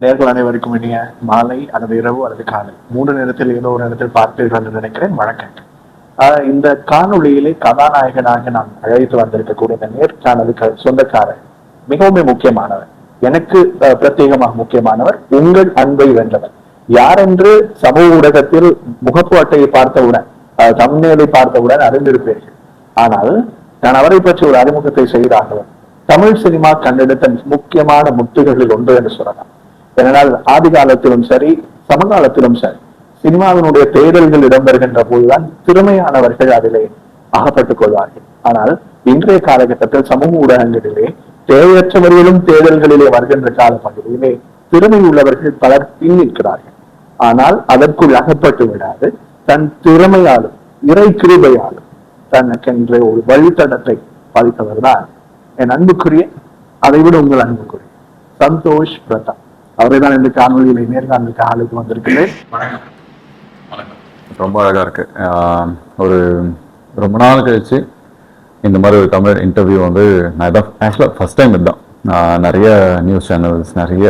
நேர்கள் அனைவருக்கும் இனிய மாலை அல்லது இரவு அல்லது காலை 3 நேரத்தில் ஏதோ ஒரு நேரத்தில் பார்ப்பீர்கள் என்று நினைக்கிறேன். வணக்கம். இந்த காணொளியிலே கதாநாயகனாக நான் அழைத்து வந்திருக்கக்கூடிய இந்த நேர்காணலுக்கு சொந்தக்காரர் மிகவும் முக்கியமானவர், எனக்கு பிரத்யேகமாக முக்கியமானவர், உங்கள் அன்பை வென்றவர். யார் என்று சமூக ஊடகத்தில் முகப்பு அட்டையை பார்த்தவுடன், தம்ப்நெயிலை பார்த்தவுடன் அறிந்திருப்பீர்கள். ஆனால் நான் அவரை பற்றி ஒரு அறிமுகத்தை செய்தார்கள். தமிழ் சினிமா கண்டெடுத்த முக்கியமான முத்துகளில் ஒன்று என்று சொல்லலாம். ஏனென்றால் ஆதி காலத்திலும் சரி, சமகாலத்திலும் சரி, சினிமாவினுடைய தேடல்கள் இடம்பெறுகின்ற போதுதான் திறமையானவர்கள் அதிலே அகப்பட்டுக் கொள்வார்கள். ஆனால் இன்றைய காலகட்டத்தில் சமூக ஊடகங்களிலே தேவையற்றவர்களும் தேடல்களிலே வருகின்ற காலப்பகுதியிலே திறமை உள்ளவர்கள் பலர் பின்னிருக்கிறார்கள். ஆனால் அதற்குள் அகப்பட்டு விடாது தன் திறமையாலும் இறை கிருபையாலும் தனக்கென்ற ஒரு வழித்தடத்தை பதித்தவர் தான் என் அன்புக்குரிய, அதைவிட உங்கள் அன்புக்குரிய சந்தோஷ் பிரதாப். அவரை தான் இந்த காணொலியில நேர்காணலுக்கு ஆளுக்கு வந்திருக்கிறேன். ரொம்ப அழகா இருக்கு. ஒரு ரொம்ப நாள் கழிச்சு இந்த மாதிரி ஒரு தமிழ் இன்டர்வியூ வந்து நான் இதான் ஆக்சுவலாக ஃபர்ஸ்ட் டைம் இதுதான். நான் நிறைய நியூஸ் சேனல்ஸ், நிறைய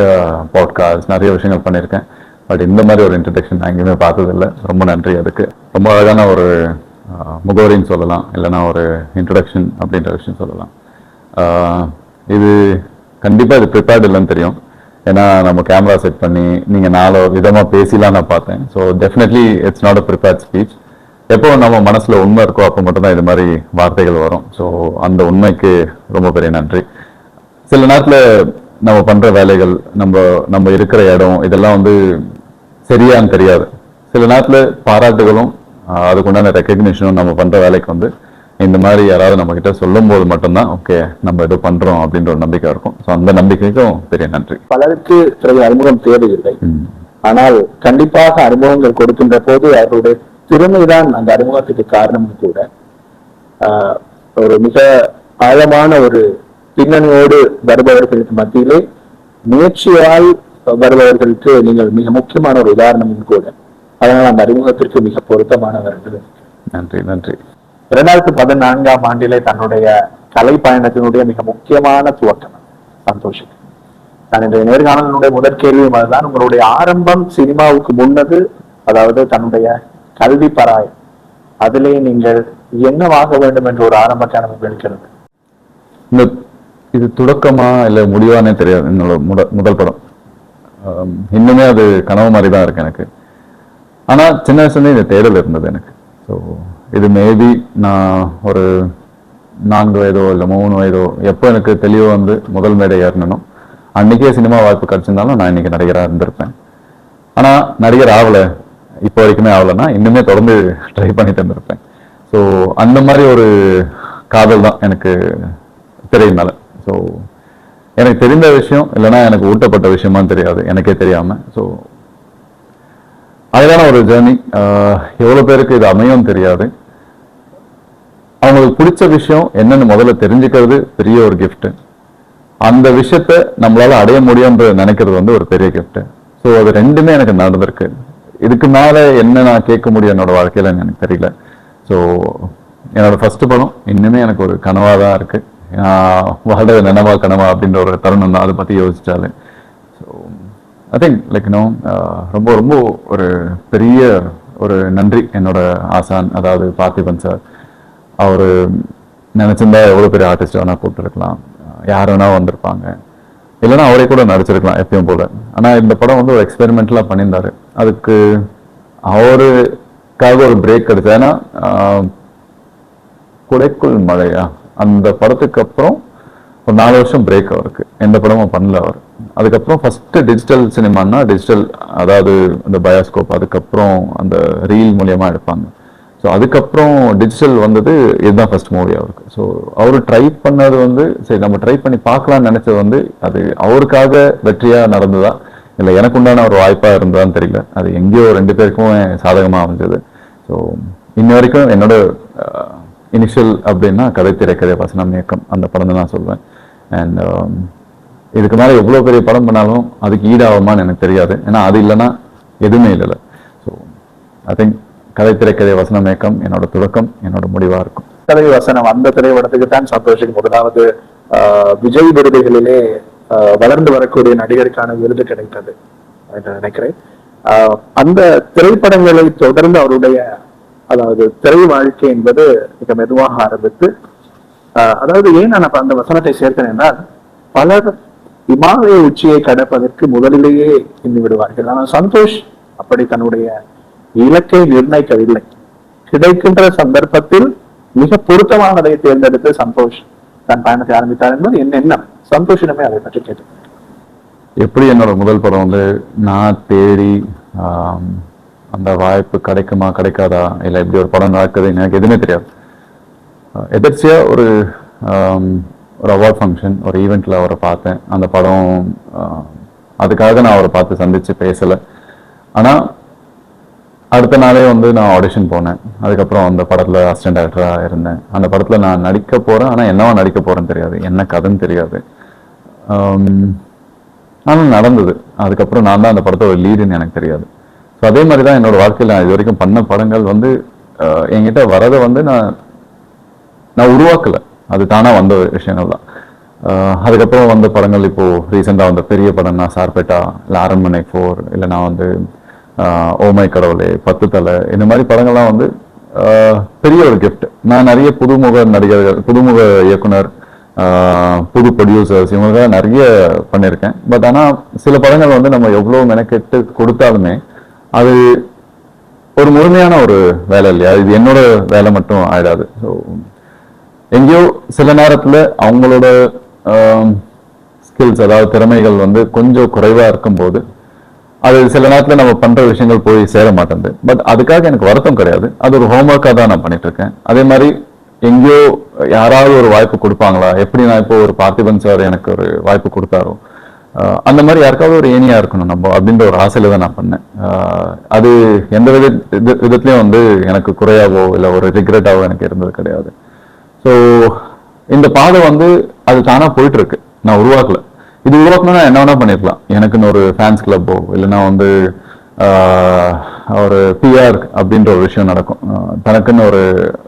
பாட்காஸ்ட், நிறைய விஷயங்கள் பண்ணியிருக்கேன். பட் இந்த மாதிரி ஒரு இன்ட்ரடக்ஷன் நான் எங்கேயுமே பார்த்ததில்லை. ரொம்ப நன்றி. அதுக்கு ரொம்ப அழகான ஒரு முகவரின்னு சொல்லலாம், இல்லைன்னா ஒரு இன்ட்ரடக்ஷன் அப்படின்ற விஷயம் சொல்லலாம். இது கண்டிப்பாக இது ப்ரிப்பேர்ட் இல்லைன்னு தெரியும். ஏன்னா நம்ம கேமரா செட் பண்ணி நீங்கள் 4 விதமாக பேசிலாம் நான் பார்த்தேன். So definitely it's not a prepared speech. எப்போ நம்ம மனசில் உண்மை இருக்கோ அப்போ மட்டும்தான் இது மாதிரி வார்த்தைகள் வரும். ஸோ அந்த உண்மைக்கு ரொம்ப பெரிய நன்றி. சில நேரத்தில் நம்ம பண்ணுற வேலைகள், நம்ம இருக்கிற இடம், இதெல்லாம் வந்து சரியான்னு தெரியாது. சில நேரத்தில் பாராட்டுகளும் அதுக்குண்டான ரெக்கக்னிஷனும் நம்ம பண்ணுற வேலைக்கு வந்து இந்த மாதிரி யாராவது நம்ம கிட்ட சொல்லும் போது மட்டும்தான் ஓகே நம்ம ஏதோ பண்றோம் அப்படின்ற ஒரு நம்பிக்கை இருக்கும். ஸோ அந்த நம்பிக்கைக்கும் பெரிய நன்றி. பலருக்கு சில அறிமுகம் தேவையில்லை, ஆனால் கண்டிப்பாக அறிமுகங்கள் கொடுக்கின்ற போது அவருடைய திறமைதான் அந்த அறிமுகத்துக்கு காரணமும் கூட. ஒரு மிக ஆழமான ஒரு பின்னணியோடு வருபவர்களுக்கு மத்தியிலே முயற்சியால் வருபவர்களுக்கு நீங்கள் மிக முக்கியமான ஒரு உதாரணமும் கூட. அதனால் அந்த அறிமுகத்திற்கு மிக பொருத்தமானவர்கள். நன்றி நன்றி. 2014ஆம் ஆண்டிலே தன்னுடைய கலை பயணத்தினுடைய மிக முக்கியமான துவக்கம் சந்தோஷம். நான் இன்றைய நேர்காணலினுடைய முதற் கேள்வியும் அதுதான். உங்களுடைய ஆரம்பம் சினிமாவுக்கு முன்னது, அதாவது தன்னுடைய கல்வி பராயம், அதிலே நீங்கள் என்னவாக வேண்டும் என்ற ஒரு ஆரம்ப கனவு இருக்கிறது. இது தொடக்கமா இல்லை முடிவானே தெரியாது. என்னோட முதல் படம் இன்னுமே அது கனவு மாதிரி தான் இருக்கு எனக்கு. ஆனா சின்ன வயசுல இந்த தேடல் இருந்தது எனக்கு. ஸோ இது மேபி நான் ஒரு 4 வயதோ இல்லை 3 வயதோ எப்போ எனக்கு தெளிவு வந்து முதல் மேடை ஏறணும், அன்னைக்கே சினிமா வாய்ப்பு கிடைச்சிருந்தாலும் நான் இன்னைக்கு நடிகராக இருந்திருப்பேன். ஆனால் நடிகர் ஆகலை, இப்போ வரைக்குமே ஆகலைன்னா இன்னுமே தொடர்ந்து ட்ரை பண்ணிட்டு இருந்திருப்பேன். ஸோ அந்த மாதிரி ஒரு காதல் தான் எனக்கு திரையின் மேலே. ஸோ எனக்கு தெரிந்த விஷயம் இல்லைன்னா எனக்கு ஊட்டப்பட்ட விஷயமான்னு தெரியாது, எனக்கே தெரியாமல். ஸோ அதுதான ஒரு ஜேர்னி. எவ்வளோ பேருக்கு இது அமையும் தெரியாது. அவங்களுக்கு பிடிச்ச விஷயம் என்னன்னு முதல்ல தெரிஞ்சுக்கிறது பெரிய ஒரு கிஃப்ட். அந்த விஷயத்த நம்மளால அடைய முடியும்ன்ற நினைக்கிறது வந்து ஒரு பெரிய கிஃப்ட். ஸோ அது ரெண்டுமே எனக்கு நடந்திருக்கு. இதுக்கு மேலே என்ன நான் கேட்க முடியும் என்னோட வாழ்க்கையில எனக்கு தெரியல. ஸோ என்னோட ஃபர்ஸ்ட் படம் இன்னுமே எனக்கு ஒரு கனவாக தான் இருக்கு. வாழ்றது நினைவா கனவா அப்படின்ற ஒரு தருணம் தான் அதை பற்றி யோசிச்சாலே. ஸோ ஐ திங்க் லைக் ரொம்ப ரொம்ப ஒரு பெரிய ஒரு நன்றி என்னோட ஆசான், அதாவது பார்த்திபன் சார். அவர் நினைச்சிருந்தா எவ்வளோ பெரிய ஆர்டிஸ்ட் வேணா கூப்பிட்டுருக்கலாம், யார் வேணா வந்திருப்பாங்க, இல்லைன்னா அவரே கூட நடிச்சிருக்கலாம் எப்பயும் போல. ஆனால் இந்த படம் வந்து ஒரு எக்ஸ்பெரிமெண்டலாக பண்ணியிருந்தாரு. அதுக்கு அவருக்காக ஒரு பிரேக் கிடைச்சது. ஏன்னா குடைக்குள் மழையா அந்த படத்துக்கு அப்புறம் ஒரு 4 வருஷம் பிரேக் அவருக்கு, எந்த படமும் பண்ணல அவர். அதுக்கப்புறம் ஃபர்ஸ்ட் டிஜிட்டல் சினிமான்னா டிஜிட்டல், அதாவது இந்த பயோஸ்கோப், அதுக்கப்புறம் அந்த ரீல் மூலியமா எடுப்பாங்க. ஸோ அதுக்கப்புறம் டிஜிட்டல் வந்தது, இதுதான் ஃபர்ஸ்ட் மூவி அவருக்கு. ஸோ அவர் ட்ரை பண்ணது வந்து சரி நம்ம ட்ரை பண்ணி பார்க்கலாம்னு நினைச்சது வந்து அது அவருக்காக வெற்றியா நடந்ததா இல்லை எனக்கு உண்டான ஒரு வாய்ப்பா இருந்ததான்னு தெரியல. அது எங்கேயோ 2 பேருக்கும் சாதகமா அமைஞ்சது. ஸோ இன்ன வரைக்கும் என்னோட இனிஷியல் அப்படின்னா கதை திரைக்கதை வசனம் இயக்கம் அந்த படம் தான் நான் சொல்வேன். அண்ட் இதுக்கு மேலே எவ்வளோ பெரிய படம் பண்ணாலும் அதுக்கு ஈடாகுமான்னு எனக்கு தெரியாது. ஏன்னா அது இல்லைன்னா எதுவுமே இல்லை. ஸோ ஐ திங்க் கதை திரைக்கதை வசனம் இயக்கம் என்னோட தொடக்கம், என்னோட முடிவா இருக்கும். கதை வசனம் அந்த திரைப்படத்துக்கு தான் சந்தோஷம் முதலாவது விஜய் விருதுகளிலே வளர்ந்து வரக்கூடிய நடிகருக்கான விருது கிடைத்தது என்று நினைக்கிறேன். அந்த திரைப்படங்களை தொடர்ந்து அவருடைய அதாவது திரை வாழ்க்கை என்பது மிக மெதுவாக ஆரம்பித்து அதாவது ஏன் நான் அந்த வசனத்தை சேர்த்தேன் என்றால் பலர் இமாலய உச்சியை கடப்பதற்கு முதலிலேயே எண்ணி விடுவார்கள். ஆனால் சந்தோஷ் அப்படி தன்னுடைய இலக்கை நிர்ணயிக்கவில்லை. கிடைக்கின்ற சந்தர்ப்பத்தில் மிக பொருத்தமானதை தேர்ந்தெடுத்து சந்தோஷ் தன் பயணத்தை ஆரம்பித்தார் என்பது என் எண்ணம். சந்தோஷமே அதை பற்றி கேட்டு எப்படி என்னோட முதல் படம் வந்து நான் தேடி அந்த வாய்ப்பு கிடைக்குமா கிடைக்காதா இல்லை எப்படி ஒரு படம் நடக்குது எனக்கு எதுவுமே தெரியாது. எதிர்ச்சியா ஒரு அவார்ட் ஃபங்க்ஷன் ஒரு ஈவெண்ட்ல அவரை பார்த்தேன். அந்த படம் அதுக்காக நான் அவரை பார்த்து சந்திச்சு பேசலை. ஆனா அடுத்த நாளே வந்து நான் ஆடிஷன் போனேன். அதுக்கப்புறம் அந்த படத்துல அசிஸ்டன்ட் டைரக்டரா இருந்தேன். அந்த படத்துல நான் நடிக்க போறேன். ஆனா என்னவா நடிக்க போறேன்னு தெரியாது, என்ன கதைன்னு தெரியாது. ஆனால் நடந்தது. அதுக்கப்புறம் நான் தான் அந்த படத்தை ஒரு லீடுன்னு எனக்கு தெரியாது. ஸோ அதே மாதிரி தான் என்னோட வாழ்க்கையில் நான் இது வரைக்கும் பண்ண படங்கள் வந்து என்கிட்ட வரதை வந்து நான் உருவாக்கலை, அது தானா வந்த விஷயங்கள் தான். அதுக்கப்புறம் வந்த படங்கள் இப்போ ரீசெண்டாக வந்த பெரிய படம்னா சார்பேட்டா இல்லை அரண்மனை 4 இல்லை நான் வந்து ஓமை கடவுளே 10 தலை இந்த மாதிரி படங்கள்லாம் வந்து பெரிய ஒரு கிஃப்ட். நான் நிறைய புதுமுக நடிகர்கள் புதுமுக இயக்குனர் புது ப்ரொடியூசர்ஸ் இவங்களுக்காக நிறைய பண்ணியிருக்கேன். பட் ஆனால் சில படங்கள் வந்து நம்ம எவ்வளோ மெனக்கெட்டு கொடுத்தாலுமே அது ஒரு முழுமையான ஒரு வேலை இல்லையா, இது என்னோட வேலை மட்டும் ஆயிடாது. ஸோ எங்கேயோ சில நேரத்தில் அவங்களோட ஸ்கில்ஸ் அதாவது திறமைகள் வந்து கொஞ்சம் குறைவாக இருக்கும்போது அது சில நேரத்தில் நம்ம பண்ற விஷயங்கள் போய் சேர மாட்டேங்குது. பட் அதுக்காக எனக்கு வருத்தம் கிடையாது, அது ஒரு ஹோம்ஒர்க்காக தான் நான் பண்ணிட்டு இருக்கேன். அதே மாதிரி எங்கேயோ யாராவது ஒரு வாய்ப்பு கொடுப்பாங்களா, எப்படி நான் இப்போ ஒரு பார்த்திபன் சார் எனக்கு ஒரு வாய்ப்பு கொடுத்தாரோ அந்த மாதிரி யாருக்காவது ஒரு ஏனியா இருக்கணும் நம்ம அப்படின்ற ஒரு ஆசையில தான் நான் பண்ணேன். அது எந்த விதத்துலயும் வந்து எனக்கு குறையாவோ இல்லை ஒரு ரிக்ரெட்டாவோ எனக்கு இருந்தது கிடையாது. ஸோ இந்த பாதை வந்து அது தானா போயிட்டு இருக்கு, நான் உருவாக்கல. இது உருவாக்கணும்னா என்ன வேணா பண்ணிருக்கலாம். எனக்குன்னு ஒரு ஃபேன்ஸ் கிளப்போ இல்லைன்னா வந்து ஒரு பிஆர் அப்படின்ற ஒரு விஷயம் நடக்கும், தனக்குன்னு ஒரு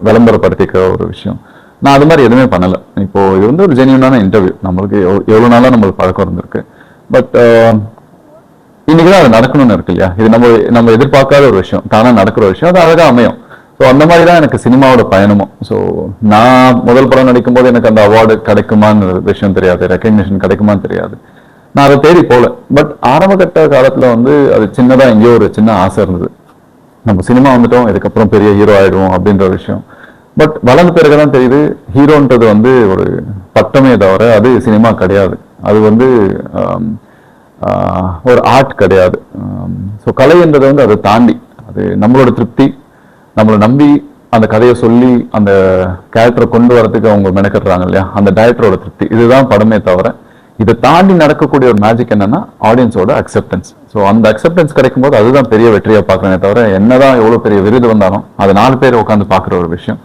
விளம்பரப்படுத்திக்க ஒரு விஷயம். நான் அது மாதிரி எதுவுமே பண்ணலை. இப்போ இது வந்து ஒரு ஜென்யூனான இன்டர்வியூ, நம்மளுக்கு எவ்வளோ நாளாக நம்மளுக்கு பழக்கம் இருந்திருக்கு. பட் இன்னைக்குதான் அது நடக்கணும்னு இருக்கு இல்லையா, இது நம்ம எதிர்பார்க்காத ஒரு விஷயம், தானா நடக்கிற ஒரு விஷயம், அது அழகா அமையும். ஸோ அந்த மாதிரி தான் எனக்கு சினிமாவோட பயணமும். ஸோ நான் முதல் படம் நடிக்கும் போது எனக்கு அந்த அவார்டு கிடைக்குமான்னு விஷயம் தெரியாது, ரெக்கக்னிஷன் கிடைக்குமான்னு தெரியாது, நான் அதை தேடி போல. பட் ஆரம்பகட்ட காலத்துல வந்து அது சின்னதா எங்கேயோ ஒரு சின்ன ஆசை இருந்தது, நம்ம சினிமா வந்துட்டோம் இதுக்கப்புறம் பெரிய ஹீரோ ஆயிடுவோம் அப்படின்ற விஷயம். பட் வளர்ந்த பிறகுதான் தெரியுது ஹீரோன்றது வந்து ஒரு பட்டமே தவிர அது சினிமா கிடையாது, அது வந்து ஒரு ஆர்ட் கிடையாது. ஸோ கலை என்றது வந்து அதை தாண்டி அது நம்மளோட திருப்தி, நம்மளை நம்பி அந்த கதையை சொல்லி அந்த கேரக்டரை கொண்டு வரதுக்கு அவங்க மெனக்கட்டுறாங்க இல்லையா, அந்த டைரக்டரோட திருப்தி, இதுதான் படமே தவிர இதை தாண்டி நடக்கக்கூடிய ஒரு மேஜிக் என்னன்னா ஆடியன்ஸோட அக்செப்டன்ஸ். ஸோ அந்த அக்செப்டன்ஸ் கிடைக்கும் போது அதுதான் பெரிய வெற்றியா பார்க்கறேனே தவிர என்னதான் எவ்வளவு பெரிய விருது வந்தாலும் அது 4 பேர் உட்காந்து பார்க்குற ஒரு விஷயம்.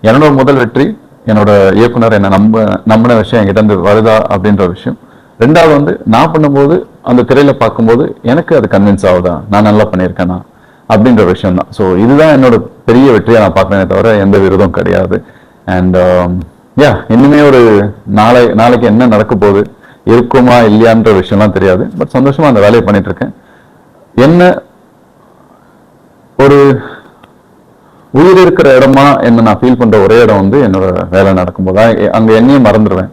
என்னோட முதல் வெற்றி என்னோட இயக்குனர் என்ன நம்பின விஷயம் என்கிட்ட இருந்து வருதா அப்படின்ற விஷயம். 2வது வந்து நான் பண்ணும்போது அந்த திரையில பார்க்கும்போது எனக்கு அது கன்வின்ஸ் ஆகுதா, நான் நல்லா பண்ணியிருக்கேனா அப்படின்ற விஷயம் தான். ஸோ இதுதான் என்னோட பெரிய வெற்றியா நான் பார்க்கறேனே தவிர எந்த விருதும் கிடையாது. அண்ட் இன்னுமே ஒரு நாளைக்கு என்ன நடக்க போகுது இருக்குமா இல்லையான்ற விஷயம்லாம் தெரியாது. பட் சந்தோஷமா அந்த வேலையை பண்ணிட்டு இருக்கேன். என்ன ஒரு உயிர் இருக்கிற இடமா என்ன நான் ஃபீல் பண்ற ஒரே இடம் வந்து என்னோட வேலை நடக்கும்போது அங்க என்னையும் மறந்துடுவேன்.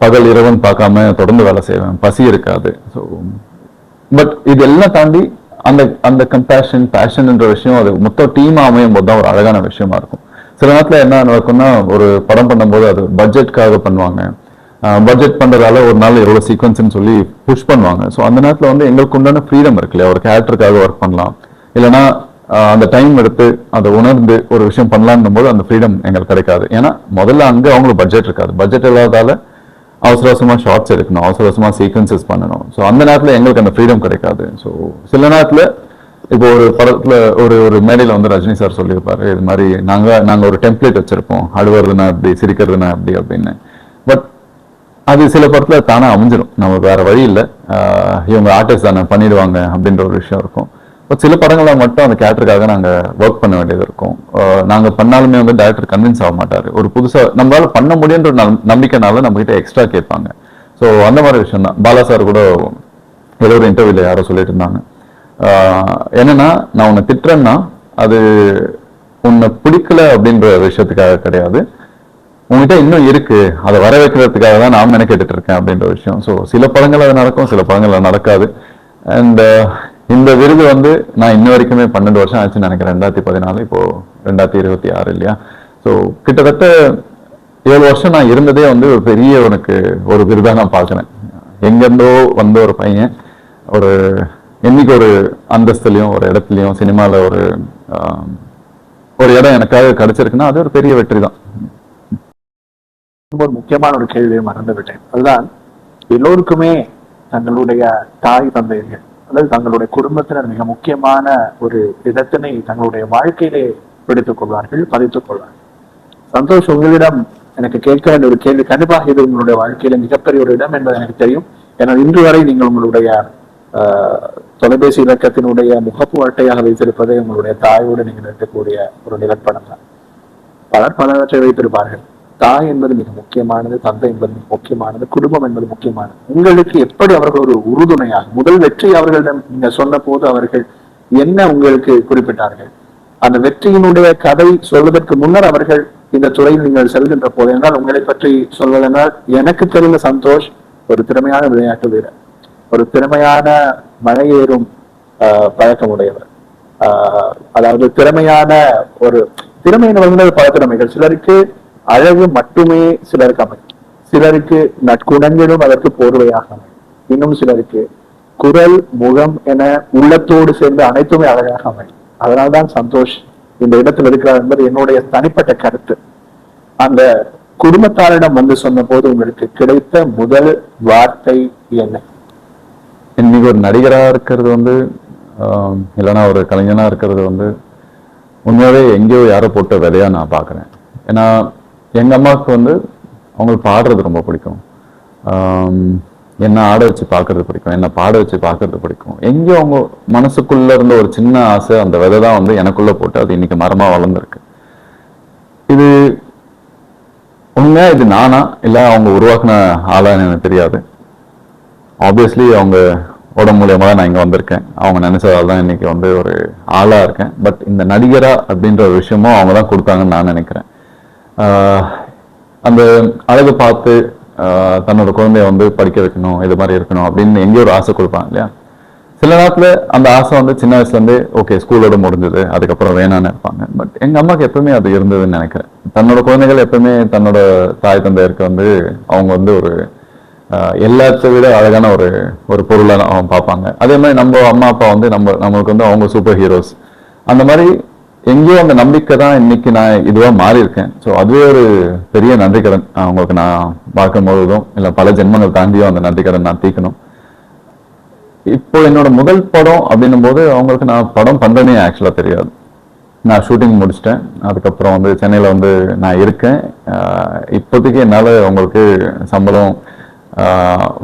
பகல் இரவுன்னு பார்க்காம தொடர்ந்து வேலை செய்வேன், பசி இருக்காது. ஸோ பட் இது எல்லாம் தாண்டி அந்த கம்பேஷன் பேஷன்ன்ற விஷயம் அது மொத்தம் டீமா அமையும் போது தான் ஒரு அழகான விஷயமா இருக்கும். சில நேரத்துல என்ன நடக்கும்னா ஒரு படம் பண்ணும்போது அது பட்ஜெட்காக பண்ணுவாங்க, பட்ஜெட் பண்றதால ஒரு நாள் எவ்வளவு சீக்வன்ஸ்ன்னு சொல்லி புஷ் பண்ணுவாங்க. ஸோ அந்த நேரத்துல வந்து எங்களுக்கு உண்டான ஃப்ரீடம் இருக்கு இல்லையா, ஒரு கேரக்டருக்காக ஒர்க் பண்ணலாம், இல்லைன்னா அந்த டைம் எடுத்து அதை உணர்ந்து ஒரு விஷயம் பண்ணலான்னும் போது அந்த ஃப்ரீடம் எங்களுக்கு கிடைக்காது. ஏன்னா முதல்ல அங்கே அவங்களுக்கு பட்ஜெட் இருக்காது, பட்ஜெட் இல்லாதால அவசர அவசரமா ஷார்ட்ஸ் எடுக்கணும், அவசர அவசரமா சீக்வன்சஸ் பண்ணணும். ஸோ அந்த நேரத்தில் எங்களுக்கு அந்த ஃப்ரீடம் கிடைக்காது. ஸோ சில நேரத்தில் இப்போ ஒரு படத்துல ஒரு மேடையில் வந்து ரஜினி சார் சொல்லியிருப்பாரு, இது மாதிரி நாங்க ஒரு டெம்ப்ளேட் வச்சிருப்போம், அழுவுறதுனா எப்படி சிரிக்கிறதுனா எப்படி அப்படின்னு. பட் அது சில படத்துல தானே அமைஞ்சிடும், நம்ம வேற வழி இல்லை, இவங்க ஆர்டிஸ்ட் தானே பண்ணிடுவாங்க அப்படின்ற ஒரு விஷயம் இருக்கும். பட் சில படங்களை மட்டும் அந்த கேரக்டருக்காக நாங்க ஒர்க் பண்ண வேண்டியது இருக்கும். நாங்க பண்ணாலுமே வந்து டைரக்டர் கன்வின்ஸ் ஆக மாட்டாரு, ஒரு புதுசா நம்மளால பண்ண முடியுன்ற நம்பிக்கைனால நம்ம கிட்ட எக்ஸ்ட்ரா கேட்பாங்க. ஸோ ஸோ அந்த மாதிரி விஷயம் தான். பாலா சார் கூட ஏதோ ஒரு இன்டர்வியூல யாரோ சொல்லிட்டு இருந்தாங்க, என்னன்னா நான் உன்னை திட்டுறேன்னா அது உன்னை பிடிக்கல அப்படின்ற விஷயத்துக்காக கிடையாது, உங்ககிட்ட இன்னும் இருக்கு, அதை வர வைக்கிறதுக்காக தான் நான் நினைக்கிட்டு இருக்கேன் அப்படின்ற விஷயம். ஸோ சில படங்கள் அது நடக்கும், சில படங்கள் அது நடக்காது. அண்ட் இந்த விருது வந்து நான் இன்ன வரைக்குமே 12 வருஷம் ஆச்சுன்னு நினைக்கிறேன். 2014, இப்போ 2026 இல்லையா? ஸோ கிட்டத்தட்ட 7 வருஷம் நான் இருந்ததே வந்து ஒரு பெரிய உனக்கு ஒரு விருதாக நான் பார்க்குறேன். எங்கேருந்தோ வந்த ஒரு பையன் ஒரு என்னைக்கு ஒரு அந்தஸ்துலையும் ஒரு இடத்துலையும் சினிமாவில் ஒரு இடம் எனக்காக கிடைச்சிருக்குன்னா அது ஒரு பெரிய வெற்றி தான். ஒரு முக்கியமான ஒரு கேள்வியை மறந்து விட்டேன். அதுதான், எல்லோருக்குமே தங்களுடைய தாய் தந்தையர்கள் அல்லது தங்களுடைய குடும்பத்தினர் மிக முக்கியமான ஒரு இடத்தினை தங்களுடைய வாழ்க்கையிலே பிடித்துக் கொள்வார்கள், பதித்துக் கொள்வார்கள். சந்தோஷ், உங்களிடம் எனக்கு கேட்க வேண்டிய ஒரு கேள்வி, கண்டிப்பாக இது உங்களுடைய வாழ்க்கையில மிகப்பெரிய ஒரு இடம் என்பது எனக்கு தெரியும். ஏன்னா இன்று வரை நீங்கள் உங்களுடைய தொலைபேசி இலக்கத்தினுடைய முகப்பு அட்டையாக வைத்திருப்பதே உங்களுடைய தாயோடு நீங்கள் இருக்கக்கூடிய ஒரு நிலப்படம் தான். பலர் பலவற்றை வைத்திருப்பார்கள். தாய் என்பது மிக முக்கியமானது, தந்தை என்பது மிக முக்கியமானது, குடும்பம் என்பது முக்கியமானது. உங்களுக்கு எப்படி அவர்கள் ஒரு உறுதுணையாக, முதல் வெற்றி அவர்களிடம் நீங்க சொன்ன போது அவர்கள் என்ன உங்களுக்கு குறிப்பிட்டார்கள்? அந்த வெற்றியினுடைய கதை சொல்வதற்கு முன்னர் அவர்கள் இந்த துறையில் நீங்கள் செல்கின்ற போது, என்றால் உங்களை பற்றி சொல்வதென்றால் எனக்கு தெரிந்த சந்தோஷ் ஒரு திறமையான விளையாட்டு வீரர், ஒரு திறமையான மலையேறும் பழக்கம் உடையவர். அதாவது திறமையான ஒரு திறமை வந்து பல திறமைகள். சிலருக்கு அழகு மட்டுமே சிலருக்கு அமையும், சிலருக்கு நற்குணங்களும் அதற்கு போர்வையாக அமையும், இன்னும் சிலருக்கு குரல், முகம் என உள்ளத்தோடு சேர்ந்து அனைத்துமே அழகாக அமையும். அதனால்தான் சந்தோஷ் இந்த இடத்தில் இருக்கிறார் என்பது என்னுடைய தனிப்பட்ட கருத்து. அந்த குடும்பத்தாரிடம் வந்து சொன்ன போது உங்களுக்கு கிடைத்த முதல் வார்த்தை என்ன? இன்னைக்கு ஒரு நடிகரா இருக்கிறது வந்து இல்லைன்னா ஒரு கலைஞனா இருக்கிறது வந்து உண்மையாவே எங்கேயோ யாரோ போட்ட விதையா நான் பாக்குறேன். ஏன்னா எங்க அம்மாவுக்கு வந்து அவங்களுக்கு பாடுறது ரொம்ப பிடிக்கும், என்ன ஆட வச்சு பாக்குறது பிடிக்கும், என்ன பாட வச்சு பாக்குறது பிடிக்கும். எங்கேயோ அவங்க மனசுக்குள்ள இருந்த ஒரு சின்ன ஆசை, அந்த விதை தான் வந்து எனக்குள்ள போட்டு அது இன்னைக்கு மரமா வளர்ந்துருக்கு. இது உண்மையா இது நானா இல்ல அவங்க உருவாக்குன ஆளான்னு எனக்கு தெரியாது. ஆப்வியஸ்லி அவங்க உடம்பு மூலியமா தான் நான் இங்க வந்திருக்கேன், அவங்க நினைச்சதால தான் இன்னைக்கு வந்து ஒரு ஆளா இருக்கேன். பட் இந்த நடிகரா அப்படின்ற ஒரு விஷயமும் அவங்க தான் கொடுத்தாங்கன்னு நான் நினைக்கிறேன். அந்த அழகு பார்த்து தன்னோட குழந்தைய வந்து படிக்க வைக்கணும், இது மாதிரி இருக்கணும் அப்படின்னு எங்கேயோ ஒரு ஆசை கொடுப்பாங்க இல்லையா? சில நேரத்துல அந்த ஆசை வந்து சின்ன வயசுல இருந்தே ஓகே ஸ்கூலோட முடிஞ்சது, அதுக்கப்புறம் வேணான்னு இருப்பாங்க. பட் எங்க அம்மாவுக்கு எப்பவுமே அது இருந்ததுன்னு நினைக்கிறேன். தன்னோட குழந்தைகள் எப்பவுமே தன்னோட தாய் தந்தையருக்கு வந்து அவங்க வந்து ஒரு எல்லாத்த விட அழகான ஒரு பொருளை அவங்க பார்ப்பாங்க. அதே மாதிரி நம்ம அம்மா அப்பா வந்து நம்மளுக்கு வந்து அவங்க சூப்பர் ஹீரோஸ். அந்த மாதிரி எங்கேயோ அந்த நம்பிக்கை தான் இன்னைக்கு நான் இதுவா மாறி இருக்கேன். ஸோ அதுவே ஒரு பெரிய நன்றி கடன் அவங்களுக்கு நான் பார்க்கும் போதும் இல்லை பல ஜென்மங்கள் தாண்டியும் அந்த நன்றி கடன் நான் தீக்கணும். இப்போ என்னோட முதல் படம் அப்படின்னும் போது அவங்களுக்கு நான் படம் பண்றேனே ஆக்சுவலா தெரியாது. நான் ஷூட்டிங் முடிச்சிட்டேன், அதுக்கப்புறம் வந்து சென்னையில வந்து நான் இருக்கேன். இப்போதைக்கு என்னால் அவங்களுக்கு சம்பளம்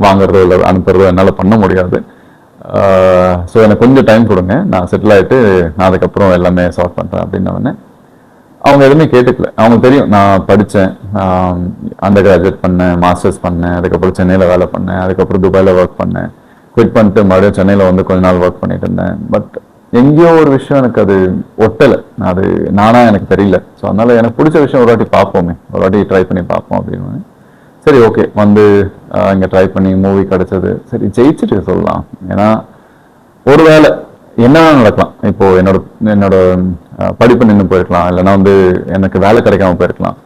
வாங்குறதோ இல்லை அனுப்புறதோ என்னால் பண்ண முடியாது. ஸோ எனக்கு கொஞ்சம் டைம் கொடுங்க, நான் செட்டில் ஆகிட்டு நான் அதுக்கப்புறம் எல்லாமே சால்வ் பண்ணுறேன் அப்படின்னவொடனே அவங்க எதுவுமே கேட்டுக்கல. அவங்களுக்கு தெரியும் நான் படித்தேன், அண்டர் கிராஜுவேட் பண்ணேன், மாஸ்டர்ஸ் பண்ணேன், அதுக்கப்புறம் சென்னையில் வேலை பண்ணேன், அதுக்கப்புறம் துபாயில் ஒர்க் பண்ணேன், குவிட் பண்ணிட்டு மறுபடியும் சென்னையில் வந்து கொஞ்ச நாள் ஒர்க் பண்ணிட்டு இருந்தேன். பட் எங்கேயோ ஒரு விஷயம் எனக்கு அது ஒட்டலை, அது நானா எனக்கு தெரியல. ஸோ அதனால எனக்கு பிடிச்ச விஷயம் ஒரு வாட்டி பார்ப்போமே, ஒரு வாட்டி ட்ரை பண்ணி பார்ப்போம் அப்படின்னு. சரி ஓகே வந்து இங்கே ட்ரை பண்ணி மூவி கிடைச்சது. சரி ஜெயிச்சுட்டு சொல்லலாம், ஏன்னா ஒருவேளை என்ன நடக்கலாம். இப்போ என்னோட படிப்பு நின்று போயிருக்கலாம், இல்லைன்னா வந்து எனக்கு வேலை கிடைக்காம போயிருக்கலாம்.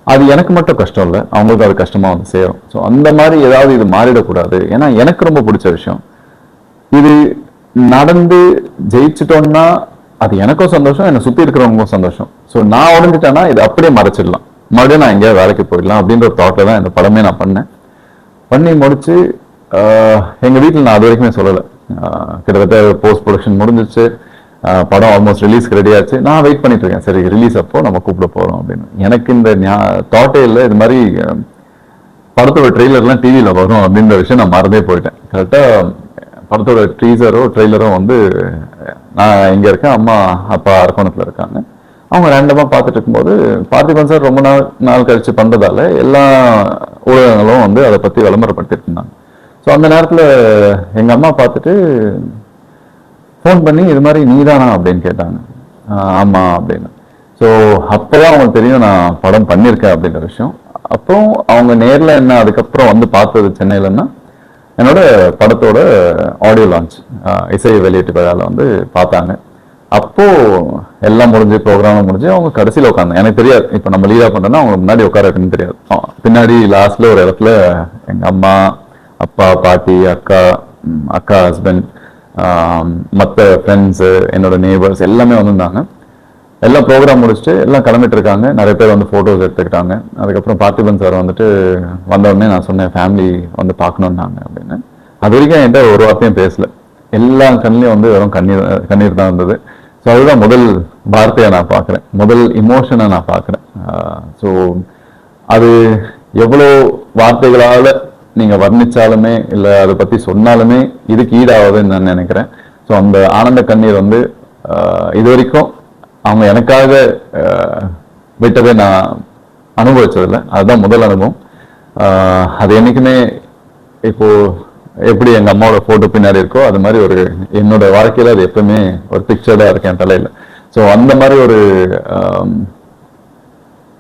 அது எனக்கு மட்டும் கஷ்டம் இல்லை, அவங்களுக்கு அது கஷ்டமா வந்து சேரும். ஸோ அந்த மாதிரி ஏதாவது இது மாறிடக்கூடாது. ஏன்னா எனக்கு ரொம்ப பிடிச்ச விஷயம் இது. நடந்து ஜெயிச்சிட்டோம்னா அது எனக்கும் சந்தோஷம், என்னை சுற்றி இருக்கிறவங்களுக்கும் சந்தோஷம். ஸோ நான் உடஞ்சிட்டேன்னா இது அப்படியே மறைச்சிடலாம், மறுபடியும் நான் எங்கேயாவது வேலைக்கு போயிடலாம் அப்படின்ற ஒரு தாட்ல தான் இந்த படமே நான் பண்ணி முடிச்சு எங்கள் வீட்டில் நான் அது வரைக்குமே சொல்லலை. கிட்டத்தட்ட போஸ்ட் ப்ரொடக்ஷன் முடிஞ்சிச்சு, படம் ஆல்மோஸ்ட் ரிலீஸ்க்கு ரெடி ஆச்சு. நான் வெயிட் பண்ணிட்டு இருக்கேன், சரி ரிலீஸ் அப்போ நம்ம கூப்பிட போகிறோம் அப்படின்னு. எனக்கு இந்த தாட்டே இல்லை, இது மாதிரி படத்தோட ட்ரெய்லர்லாம் டிவியில் வரும் அப்படின்ற விஷயம் நான் மறந்தே போயிட்டேன். கரெக்டாக படத்தோட ட்ரீசரோ ட்ரெய்லரோ வந்து நான் இங்கே இருக்கேன், அம்மா அப்பா அரக்கோணத்தில் இருக்காங்க. அவங்க ரேண்டமா பார்த்துட்டு இருக்கும்போது பார்த்திபன் சார் ரொம்ப நாள் கழிச்சு பண்றதால எல்லா ஊடகங்களும் வந்து அதை பத்தி விளம்பரப்படுத்திட்டு இருந்தாங்க. ஸோ அந்த நேரத்துல எங்க அம்மா பார்த்துட்டு ஃபோன் பண்ணி இது மாதிரி நீதானா அப்படின்னு கேட்டாங்க. ஆமா அப்படின்னு. ஸோ அப்பதான் அவங்களுக்கு தெரியும் நான் படம் பண்ணியிருக்கேன் அப்படின்ற விஷயம். அப்புறம் அவங்க நேர்ல என்ன அதுக்கப்புறம் வந்து பார்த்தது சென்னையிலன்னா என்னோட படத்தோட ஆடியோ லான்ச் இசை வெளியீட்டு விழாவில் வந்து பார்த்தாங்க. அப்போ எல்லாம் முடிஞ்சு ப்ரோக்ராம் முடிஞ்சு அவங்க கடைசியில் உட்காந்து எனக்கு தெரியாது இப்போ நம்ம லீடா பண்றோம்னா அவங்க முன்னாடி உட்கார வைக்கணும்னு தெரியாது. பின்னாடி லாஸ்ட்ல ஒரு இடத்துல எங்க அம்மா அப்பா பாட்டி அக்கா ஹஸ்பண்ட் மற்ற ஃப்ரெண்ட்ஸு என்னோட நெய்பர்ஸ் எல்லாமே வந்திருந்தாங்க. எல்லாம் ப்ரோக்ராம் முடிச்சுட்டு எல்லாம் கிளம்பிட்டு இருக்காங்க. நிறைய பேர் வந்து ஃபோட்டோஸ் எடுத்துக்கிட்டாங்க. அதுக்கப்புறம் பார்த்திபன் சார் வந்துட்டு வந்தவுடனே நான் சொன்னேன் ஃபேமிலி வந்து பார்க்கணுன்னாங்க அப்படின்னு. அது வரைக்கும் என்கிட்ட ஒரு வார்த்தையும் பேசல. எல்லா கண்ணிலையும் வந்து வெறும் கண்ணீர் தான் இருந்தது. ஸோ அதுதான் முதல் வார்த்தையை நான் பார்க்குறேன், முதல் இமோஷனை நான் பார்க்குறேன். ஸோ அது எவ்வளோ வார்த்தைகளால் நீங்கள் வர்ணிச்சாலுமே இல்லை அதை பற்றி சொன்னாலுமே இதுக்கு ஈடாகுதுன்னு நான் நினைக்கிறேன். ஸோ அந்த ஆனந்த கண்ணீர் வந்து இது வரைக்கும் அவங்க எனக்காக விட்டதை நான் அனுபவிச்சதில்லை. அதுதான் முதல் அனுபவம். அது என்னைக்குமே இப்போ எப்படி எங்க அம்மாவோட போட்டோ பின்னாடி இருக்கோ அது மாதிரி ஒரு என்னோட வாழ்க்கையில அது எப்பவுமே ஒரு பிக்சர்டா இருக்கேன் தலையில. ஸோ அந்த மாதிரி ஒரு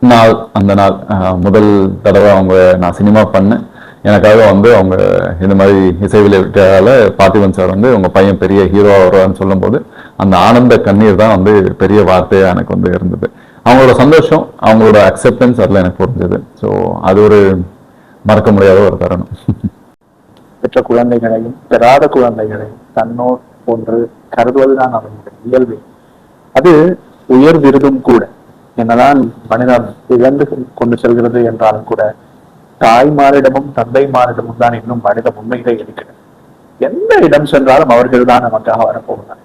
நாள், அந்த நாள் முதல் தடவை அவங்க நான் சினிமா பண்ணேன். எனக்காக வந்து அவங்க இந்த மாதிரி இசை விளையாட்டால பார்த்திபன் சார் வந்து உங்க பையன் பெரிய ஹீரோவா வருவான்னு சொல்லும் போது அந்த ஆனந்த கண்ணீர் தான் வந்து பெரிய வார்த்தையா எனக்கு வந்து இருந்தது. அவங்களோட சந்தோஷம், அவங்களோட அக்செப்டன்ஸ் அதில் எனக்கு புரிஞ்சது. ஸோ அது ஒரு மறக்க முடியாத ஒரு தருணம். பெற்ற குழந்தைகளையும் பெறாத குழந்தைகளையும் தன்னோர் போன்று கருதுவதுதான் அவர்களுடைய இயல்பு. அது உயர் விருதும் கூட. என்னதான் மனிதன் இழந்து கொண்டு செல்கிறது என்றாலும் கூட தாய்மாரிடமும் தந்தைமாரிடமும் தான் இன்னும் மனித உண்மைகளை இருக்கிறது. எந்த இடம் சென்றாலும் அவர்கள் தான் நமக்காக வரப்போகிறார்.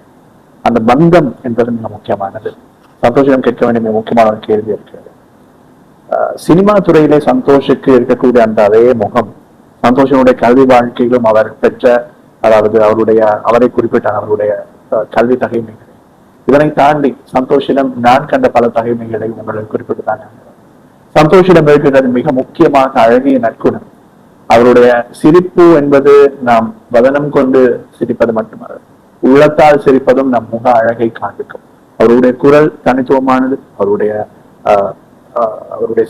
அந்த பந்தம் என்பது மிக முக்கியமானது. சந்தோஷம் கேட்க வேண்டிய மிக முக்கியமான ஒரு கேள்வி இருக்கிறது. சினிமா துறையிலே சந்தோஷுக்கு இருக்கக்கூடிய அந்த அதே முகம் சந்தோஷனுடைய கல்வி வாழ்க்கையிலும் அவர் பெற்ற, அதாவது அவரை குறிப்பிட்ட அவருடைய கல்வி தகைமைகளை, இதனை தாண்டி சந்தோஷிடம் நான் கண்ட பல தகைமைகளை உங்களுக்கு குறிப்பிட்டுதான். சந்தோஷிடம் இருக்கிறது மிக முக்கியமாக அழகிய நற்குணம். அவருடைய சிரிப்பு என்பது நாம் வதனம் கொண்டு சிரிப்பது மட்டுமல்ல, உள்ளத்தால் சிரிப்பதும் நம் முக அழகை காண்பிக்கும். அவருடைய குரல் தனித்துவமானது. அவருடைய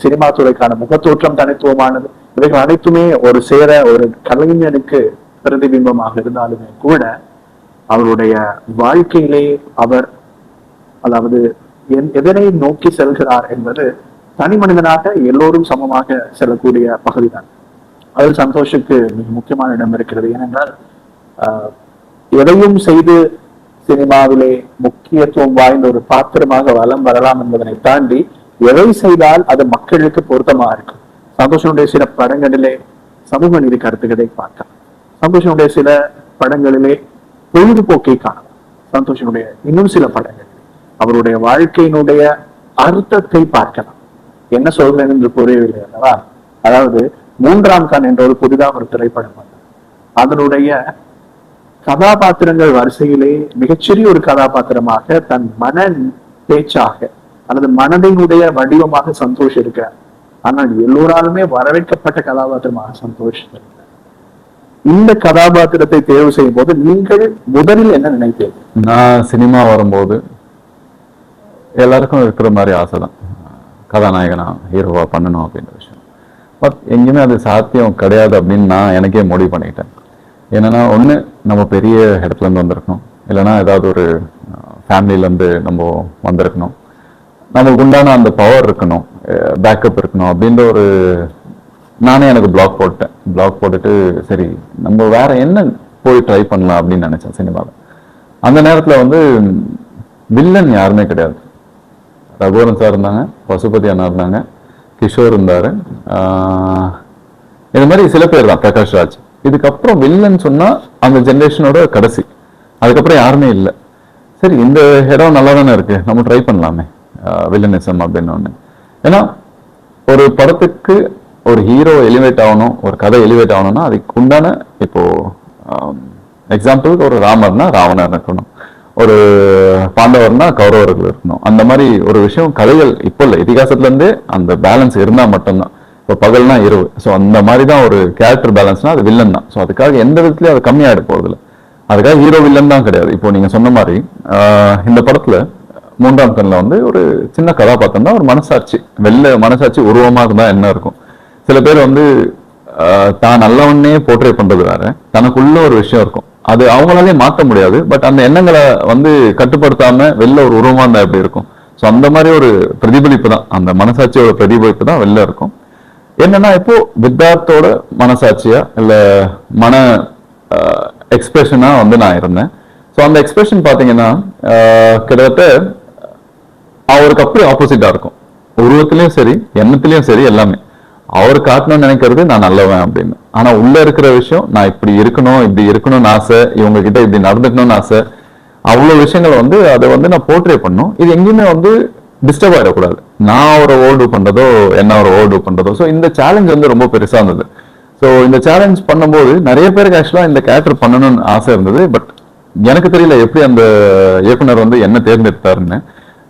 சினிமா துறைக்கான முகத்தோற்றம் தனித்துவமானது. இவைகள் அனைத்துமே ஒரு சேர ஒரு கலைஞனுக்கு பிரதிபிம்பமாக இருந்தாலுமே கூட அவருடைய வாழ்க்கையிலே அவர் அதாவது எதனை நோக்கி செல்கிறார் என்பது தனி மனிதனாக எல்லோரும் சமமாக செல்லக்கூடிய பகுதிதான். அதில் சந்தோஷுக்கு மிக முக்கியமான இடம் இருக்கிறது. ஏனென்றால் எதையும் செய்து சினிமாவிலே முக்கியத்துவம் வாய்ந்த ஒரு பாத்திரமாக வலம் வரலாம் என்பதனை தாண்டி எதை செய்தால் அது மக்களுக்கு பொருத்தமா இருக்கும். சந்தோஷனுடைய சில படங்களிலே சமூக நீதி கருத்துக்களை பார்க்கலாம். சந்தோஷனுடைய சில படங்களிலே பொழுதுபோக்கை காணலாம். சந்தோஷனுடைய இன்னும் சில படங்களில் அவருடைய வாழ்க்கையினுடைய அர்த்தத்தை பார்க்கலாம். என்ன சொல்றேன் என்று புரியவில்லை அல்லவா? அதாவது 3ஆம் கண் என்ற ஒரு புதிதாக ஒரு திரைப்படம் வந்தது. அதனுடைய கதாபாத்திரங்கள் வரிசையிலே மிகச்சிறிய ஒரு கதாபாத்திரமாக தன் மன பேச்சாக அல்லது மனதினுடைய வடிவமாக சந்தோஷ் இருக்கிறார். ஆனால் எல்லோராலுமே வரவேற்கப்பட்ட கதாபாத்திரமாக சந்தோஷ் இருக்கிறார். இந்த கதாபாத்திரத்தை தேர்வு செய்யும் போது நீங்கள் முதலில் என்ன நினைப்பீர்கள்? நான் சினிமா வரும்போது எல்லாருக்கும் இருக்கிற மாதிரி ஆசைதான், கதாநாயகனா ஹீரோவா பண்ணணும் அப்படின்ற விஷயம். பட் எங்கேயுமே அது சாத்தியம் கிடையாது அப்படின்னு நான் எனக்கே முடிவு பண்ணிக்கிட்டேன். என்னன்னா, ஒன்று நம்ம பெரிய இடத்துல இருந்து வந்திருக்கணும், இல்லைன்னா ஏதாவது ஒரு ஃபேமிலியிலேருந்து நம்ம வந்திருக்கணும், நமக்கு உண்டான அந்த பவர் இருக்கணும், பேக்கப் இருக்கணும் அப்படின்ற ஒரு நானே எனக்கு பிளாக் போட்டுட்டு சரி நம்ம வேற என்ன போய் ட்ரை பண்ணலாம் அப்படின்னு நினைச்சேன் சினிமாவில். அந்த நேரத்தில் வந்து வில்லன் யாருமே கிடையாது. ரகுவரன் சார் இருந்தாங்க, பசுபதி அண்ணா இருந்தாங்க, கிஷோர் இருந்தாரு, இந்த மாதிரி சில பேர் தான், பிரகாஷ் ராஜ். இதுக்கப்புறம் வில்லன் சொன்னா அந்த ஜென்ரேஷனோட கடைசி, அதுக்கப்புறம் யாருமே இல்லை. சரி இந்த இடம் நல்லா தானே இருக்கு, நம்ம ட்ரை பண்ணலாமே வில்லனிசம் அப்படின்னு ஒண்ணு. ஏன்னா ஒரு படத்துக்கு ஒரு ஹீரோ எலிவேட் ஆகணும், ஒரு கதை எலிவேட் ஆகணும்னா அதுக்கு உண்டான, இப்போ எக்ஸாம்பிளுக்கு ஒரு ராமர்னா ராவணர் இருக்கணும், ஒரு பாண்டவர்னா கௌரவர்கள் இருக்கணும். அந்த மாதிரி ஒரு விஷயம் கதைகள் இப்போ இல்லை, இதிகாசத்துல இருந்தே அந்த பேலன்ஸ் இருந்தா மட்டும்தான். இப்போ பகல்னா இரவு, ஸோ அந்த மாதிரி தான் ஒரு கேரக்டர் பேலன்ஸ்னா அது வில்லன் தான். ஸோ அதுக்காக எந்த விதத்துலயும் அது கம்மியாயிட போறது இல்லை. அதுக்காக ஹீரோ வில்லன் தான் கிடையாது. இப்போ நீங்க சொன்ன மாதிரி இந்த படத்துல மூன்றாம் கண்ணில் வந்து ஒரு சின்ன கதாபாத்திரம் தான், ஒரு மனசாட்சி, மனசாட்சி உருவமா இருந்தா என்ன இருக்கும். சில பேர் வந்து தான் நல்லவன்னே போர்ட்ரே பண்றது வேற, தனக்குள்ள ஒரு விஷயம் இருக்கும், அது அவங்களாலே மாற்ற முடியாது. பட் அந்த எண்ணங்களை வந்து கட்டுப்படுத்தாம வெளில ஒரு உருவமா இருந்தா எப்படி இருக்கும். ஸோ அந்த மாதிரி ஒரு பிரதிபலிப்பு தான், அந்த மனசாட்சியோட பிரதிபலிப்பு தான் வெளில இருக்கும். என்னன்னா இப்போ வித்தார்த்தோட மனசாட்சியா இல்ல மன எக்ஸ்பிரஷனா வந்து நான் இருந்தேன். ஸோ அந்த எக்ஸ்பிரஷன் பாத்தீங்கன்னா கிட்டத்தட்ட அவருக்கு அப்படி ஆப்போசிட்டா இருக்கும். உருவத்திலயும் சரி, எண்ணத்திலயும் சரி, எல்லாமே அவர் காட்டணும்னு நினைக்கிறது நான் நல்லவன் அப்படின்னு. ஆனா உள்ள இருக்கிற விஷயம் நான் இப்படி இருக்கணும்னு ஆசை, இவங்க கிட்ட இப்படி நடந்துக்கணும்னு ஆசை, அவ்வளவு விஷயங்களை வந்து அதை வந்து நான் போர்ட்ரே பண்ணும். இது எங்கேயுமே வந்து டிஸ்டர்ப் ஆயிடக்கூடாது. நான் ஒரு ஓல்டு பண்றதோ என்ன ஒரு ஓல்டு பண்றதோ. ஸோ இந்த சேலஞ்ச் வந்து ரொம்ப பெருசா இருந்தது. ஸோ இந்த சேலஞ்ச் பண்ணும்போது நிறைய பேருக்கு ஆக்சுவலா இந்த கேரக்டர் பண்ணணும்னு ஆசை இருந்தது. பட் எனக்கு தெரியல எப்படி அந்த இயக்குனர் வந்து என்ன தேர்ந்தெடுத்தாருன்னு.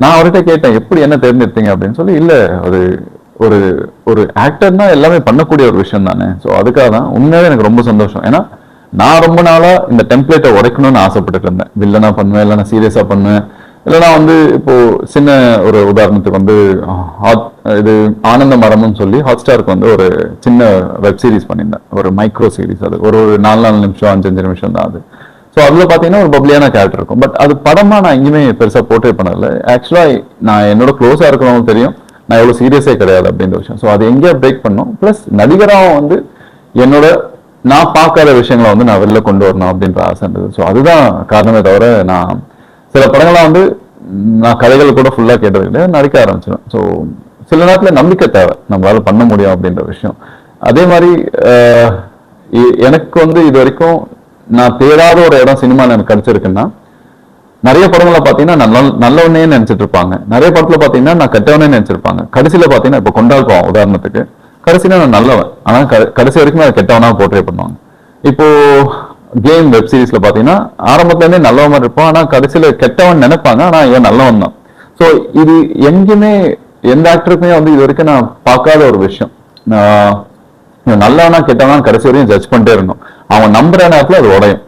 நான் அவர்கிட்ட கேட்டேன், எப்படி என்ன தேர்ந்தெடுத்தீங்க அப்படின்னு சொல்லி. இல்ல அது ஒரு ஒரு ஆக்டர்னா எல்லாமே பண்ணக்கூடிய ஒரு விஷயம் தானே. ஸோ அதுக்காக தான் உண்மையாவே எனக்கு ரொம்ப சந்தோஷம். ஏன்னா நான் ரொம்ப நாளா இந்த டெம்ப்ளேட்டை உடைக்கணும்னு ஆசைப்பட்டுட்டு இருந்தேன். வில்லனா பண்ணுவேன், இல்லைன்னா சீரியஸா பண்ணுவேன், இல்லைன்னா வந்து இப்போ சின்ன ஒரு உதாரணத்துக்கு வந்து இது ஆனந்த மரம்னு சொல்லி ஹாட்ஸ்டாருக்கு வந்து ஒரு சின்ன வெப் சீரிஸ் பண்ணியிருந்தேன், ஒரு மைக்ரோ சீரிஸ். அது ஒரு 4 நிமிஷம் 5 நிமிஷம் தான் அது. ஸோ அதுல பாத்தீங்கன்னா ஒரு பப்ளியான கேரக்டர் இருக்கும். பட் அது படமா நான் எங்கேயுமே பெருசா போர்ட்ரே பண்ணல. ஆக்சுவலா நான் என்னோட க்ளோஸா இருக்கிறவங்க தெரியும் நான் எவ்வளவு சீரியஸே கிடையாது அப்படின்ற விஷயம். ஸோ அது எங்கேயா பிரேக் பண்ணும். பிளஸ் நடிகராகவும் வந்து என்னோட நான் பார்க்காத விஷயங்களை வந்து நான் வெளில கொண்டு வரணும் அப்படின்ற ஆசை இருந்தது. ஸோ அதுதான் காரணமே தவிர நான் சில படங்கள்லாம் வந்து நான் கதைகள் கூட ஃபுல்லா கேட்டது கிடையாது, நடிக்க ஆரம்பிச்சிடும். ஸோ சில நேரத்தில் நம்பிக்கை தேவை, நம்மளால பண்ண முடியும் அப்படின்ற விஷயம். அதே மாதிரி எனக்கு வந்து இது வரைக்கும் நான் தேடாத ஒரு இடம் சினிமாவில் எனக்கு கிடைச்சிருக்குன்னா, நிறைய படங்களை பாத்தீங்கன்னா நல்லவனே நினைச்சிட்டு இருப்பாங்க, நிறைய படத்துல பாத்தீங்கன்னா நான் கெட்டவனே நினைச்சிருப்பாங்க. கடைசியில பாத்தீங்கன்னா இப்ப கொண்டாள் போவோம் உதாரணத்துக்கு, கடைசியில நான் நல்லவன், ஆனா கடைசி வரைக்கும் அதை கெட்டவனா போர்ட்ரே பண்ணுவாங்க. இப்போ கேம் வெப் சீரிஸ்ல பாத்தீங்கன்னா ஆரம்பத்துல இருந்தே நல்லவன் இருப்பான், ஆனா கடைசியில கெட்டவன் நினைப்பாங்க, ஆனா இவன் நல்லவன் தான். சோ இது எங்கேயுமே எந்த ஆக்டருக்குமே வந்து இது வரைக்கும் நான் பார்க்காத ஒரு விஷயம். நல்லவனா கெட்டவனா கடைசி வரையும் ஜட்ஜ் பண்ணிட்டே இருந்தோம். அவன் நம்புற நேரத்துல அது உடையும்.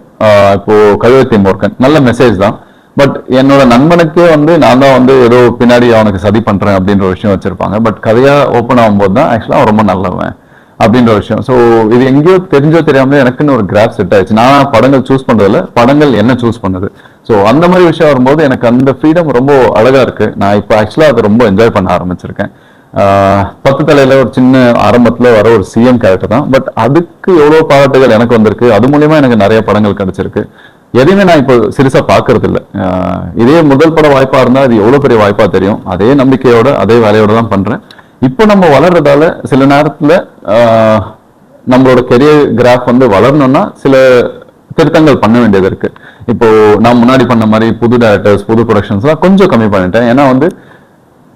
இப்போ கழுவத்தி மோர்கன் நல்ல மெசேஜ் தான், பட் என்னோட நண்பனுக்கே வந்து நான் தான் வந்து ஏதோ பின்னாடி அவனுக்கு சதி பண்றேன் அப்படின்ற ஒரு விஷயம் வச்சிருப்பாங்க. பட் கதையா ஓப்பன் ஆகும்போது தான் ஆக்சுவலா ரொம்ப நல்லவன் அப்படின்ற விஷயம். ஸோ இது எங்கேயோ தெரிஞ்சோ தெரியாமலே எனக்குன்னு ஒரு கிராஃப் செட் ஆயிடுச்சு. நான் படங்கள் சூஸ் பண்றதில்ல, படங்கள் என்ன சூஸ் பண்ணுது. ஸோ அந்த மாதிரி விஷயம் வரும்போது எனக்கு அந்த ஃப்ரீடம் ரொம்ப அழகா இருக்கு. நான் இப்போ ஆக்சுவலா அதை ரொம்ப என்ஜாய் பண்ண ஆரம்பிச்சிருக்கேன். 10 தலையில ஒரு சின்ன ஆரம்பத்துல வர ஒரு சிஎம் கேரக்டர் தான், பட் அதுக்கு எவ்வளவு பாராட்டுகள் எனக்கு வந்திருக்கு. அது மூலியமா எனக்கு நிறைய படங்கள் கிடைச்சிருக்கு. எதையுமே நான் இப்போ சிறுசா பாக்குறது இல்லை. இதே முதல் பட வாய்ப்பா இருந்தா அது எவ்வளவு பெரிய வாய்ப்பா தெரியும். அதே நம்பிக்கையோட அதே வேலையோட தான் பண்றேன். இப்போ நம்ம வளர்றதால சில நேரத்துல நம்மளோட கெரியர் கிராஃப் வந்து வளரணும்னா சில திருத்தங்கள் பண்ண வேண்டியது இருக்கு. இப்போ நான் முன்னாடி பண்ண மாதிரி புது டைரக்டர்ஸ் புது ப்ரொடக்ஷன்ஸ் எல்லாம் கொஞ்சம் கம்மி பண்ணிட்டேன். ஏன்னா வந்து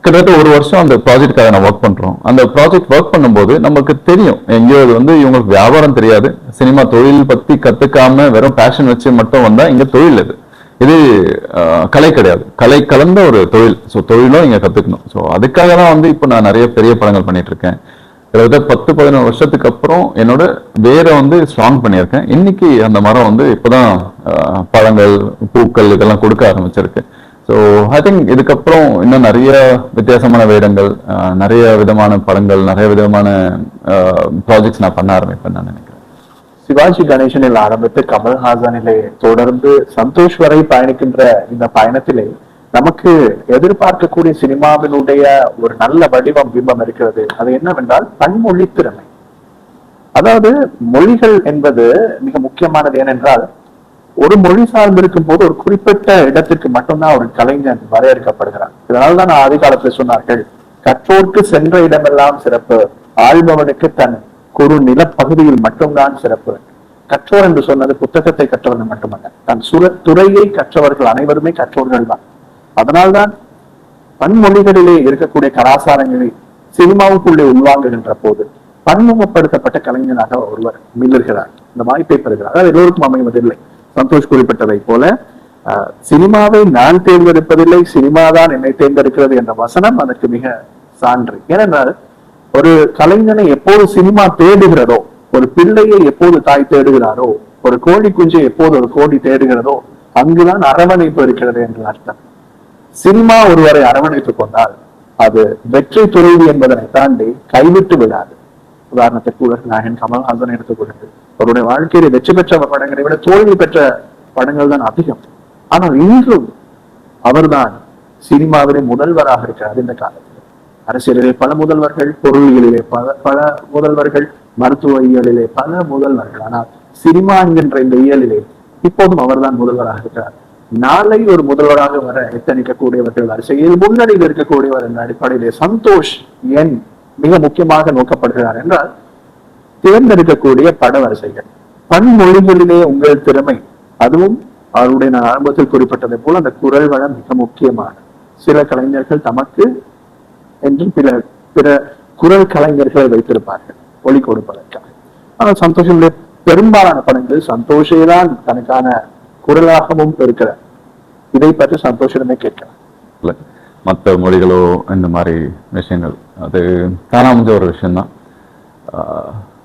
கிட்டத்தட்ட ஒரு வருஷம் அந்த ப்ராஜெக்டுக்காக நான் ஒர்க் பண்றோம். அந்த ப்ராஜெக்ட் ஒர்க் பண்ணும்போது நமக்கு தெரியும் எங்கேயோ அது வந்து இவங்களுக்கு வியாபாரம் தெரியாது, சினிமா தொழில் பத்தி கத்துக்காம வெறும் பேஷன் வச்சு மட்டும் வந்தா இங்க தொழில் இது கலை கிடையாது, கலை கலந்த ஒரு தொழில். ஸோ தொழிலும் இங்க கத்துக்கணும். ஸோ அதுக்காக தான் வந்து இப்போ நான் நிறைய பெரிய படங்கள் பண்ணிட்டு இருக்கேன். கிட்டத்தட்ட 10-11 வருஷத்துக்கு அப்புறம் என்னோட வேற வந்து ஸ்ட்ராங் பண்ணியிருக்கேன். இன்னைக்கு அந்த மரம் வந்து இப்போதான் பழங்கள் பூக்கள் இதெல்லாம் கொடுக்க ஆரம்பிச்சிருக்கு. ஸோ ஐ திங்க் இதுக்கப்புறம் இன்னும் நிறைய வித்தியாசமான வேடங்கள், நிறைய விதமான படங்கள், நிறைய விதமான ப்ராஜெக்ட்ஸ் நான் பண்ண ஆரம்பிப்பேன் நான் நினைக்கிறேன். சிவாஜி கணேசனில் ஆரம்பித்து கமல்ஹாசனிலே தொடர்ந்து சந்தோஷ் வரை பயணிக்கின்ற இந்த பயணத்திலே நமக்கு எதிர்பார்க்கக்கூடிய சினிமாவினுடைய ஒரு நல்ல வடிவம் பிம்பம் இருக்கிறது. அது என்னவென்றால் பன்மொழி திறமை. அதாவது மொழிகள் என்பது மிக முக்கியமானது. ஏனென்றால் ஒரு மொழி சார்ந்திருக்கும் போது ஒரு குறிப்பிட்ட இடத்திற்கு மட்டும்தான் ஒரு கலைஞன் வரையறுக்கப்படுகிறார். இதனால்தான் நான் ஆதி காலத்தில் சொன்னார்கள், கற்றோர்க்கு சென்ற இடமெல்லாம் சிறப்பு, ஆள்பவனுக்கு தன் குறு நிலப்பகுதியில் மட்டும்தான் சிறப்பு. கற்றோர் என்று சொன்னது புத்தகத்தை கற்றவர்கள் மட்டுமல்ல, தன் துறையை கற்றவர்கள் அனைவருமே கற்றோர்கள் தான். அதனால்தான் பன்மொழிகளிலே இருக்கக்கூடிய கலாச்சாரங்களை சினிமாவுக்குள்ளே உள்வாங்குகின்ற போது பன்முகப்படுத்தப்பட்ட கலைஞனாக ஒருவர் மிளர்கிறார், இந்த வாய்ப்பை பெறுகிறார். அது எல்லோருக்கும் அமைவதில்லை. சந்தோஷ் குறிப்பிட்டதை போல சினிமாவை நான் தேர்ந்தெடுப்பதில்லை, சினிமா தான் என்னை தேர்ந்தெடுக்கிறது என்ற வசனம் அதற்கு மிக சான்று. ஏனென்றால் ஒரு கலைஞனை எப்போது சினிமா தேடுகிறதோ, ஒரு பிள்ளையை எப்போது தாய் தேடுகிறாரோ, ஒரு கோழி குஞ்சை எப்போது ஒரு கோழி தேடுகிறதோ, அங்குதான் அரவணைப்பு இருக்கிறது என்று அர்த்தம். சினிமா ஒருவரை அரவணைத்துக் கொண்டால் அது வெற்றி துறைவி என்பதனை தாண்டி கைவிட்டு விடாது. உதாரணத்திற்கு உலகநாயகன் கமல்ஹாசன் எடுத்துக்கொள்ளுங்கள். அவருடைய வாழ்க்கையில வெற்றி பெற்ற படங்களை விட தோல்வி பெற்ற படங்கள் தான் அதிகம். ஆனால் இன்றும் அவர்தான் சினிமாவிலே முதல்வராக இருக்கிறார். இந்த காலத்தில் அரசியலிலே பல முதல்வர்கள், பொருளியலிலே பல முதல்வர்கள், மருத்துவ பல முதல்வர்கள். ஆனால் சினிமா என்கின்ற இந்த இயலிலே இப்போதும் அவர்தான் முதல்வராக இருக்கிறார். நாளை ஒரு முதல்வராக வர எத்தனிக்கக்கூடியவர்கள் வரிசையில் முன்னணியில் இருக்கக்கூடியவர் என்ற அடிப்படையிலே சந்தோஷ் ஏன் மிக முக்கியமாக நோக்கப்படுகிறார் என்றால், தேர்ந்தெடுக்கக்கூடிய பட வரிசைகள், பன்மொழிகளிலே உங்கள் திறமை, அதுவும் அவருடைய நான் ஆரம்பத்தில் குறிப்பிட்டதை போல அந்த குரல் வளம் மிக முக்கியமான. சில கலைஞர்கள் தமக்கு என்று பிற குரல் கலைஞர்களை வைத்திருப்பார்கள் ஒளி கொடுப்பதற்காக. ஆனால் சந்தோஷனுடைய பெரும்பாலான படங்கள் சந்தோஷே தான் தனக்கான குரலாகவும் இருக்கிறார். இதை பற்றி சந்தோஷமே கேட்கலாம். மற்ற மொழிகளோ இந்த மாதிரி விஷயங்கள் அது தானாமஞ்ச ஒரு விஷயம்தான்.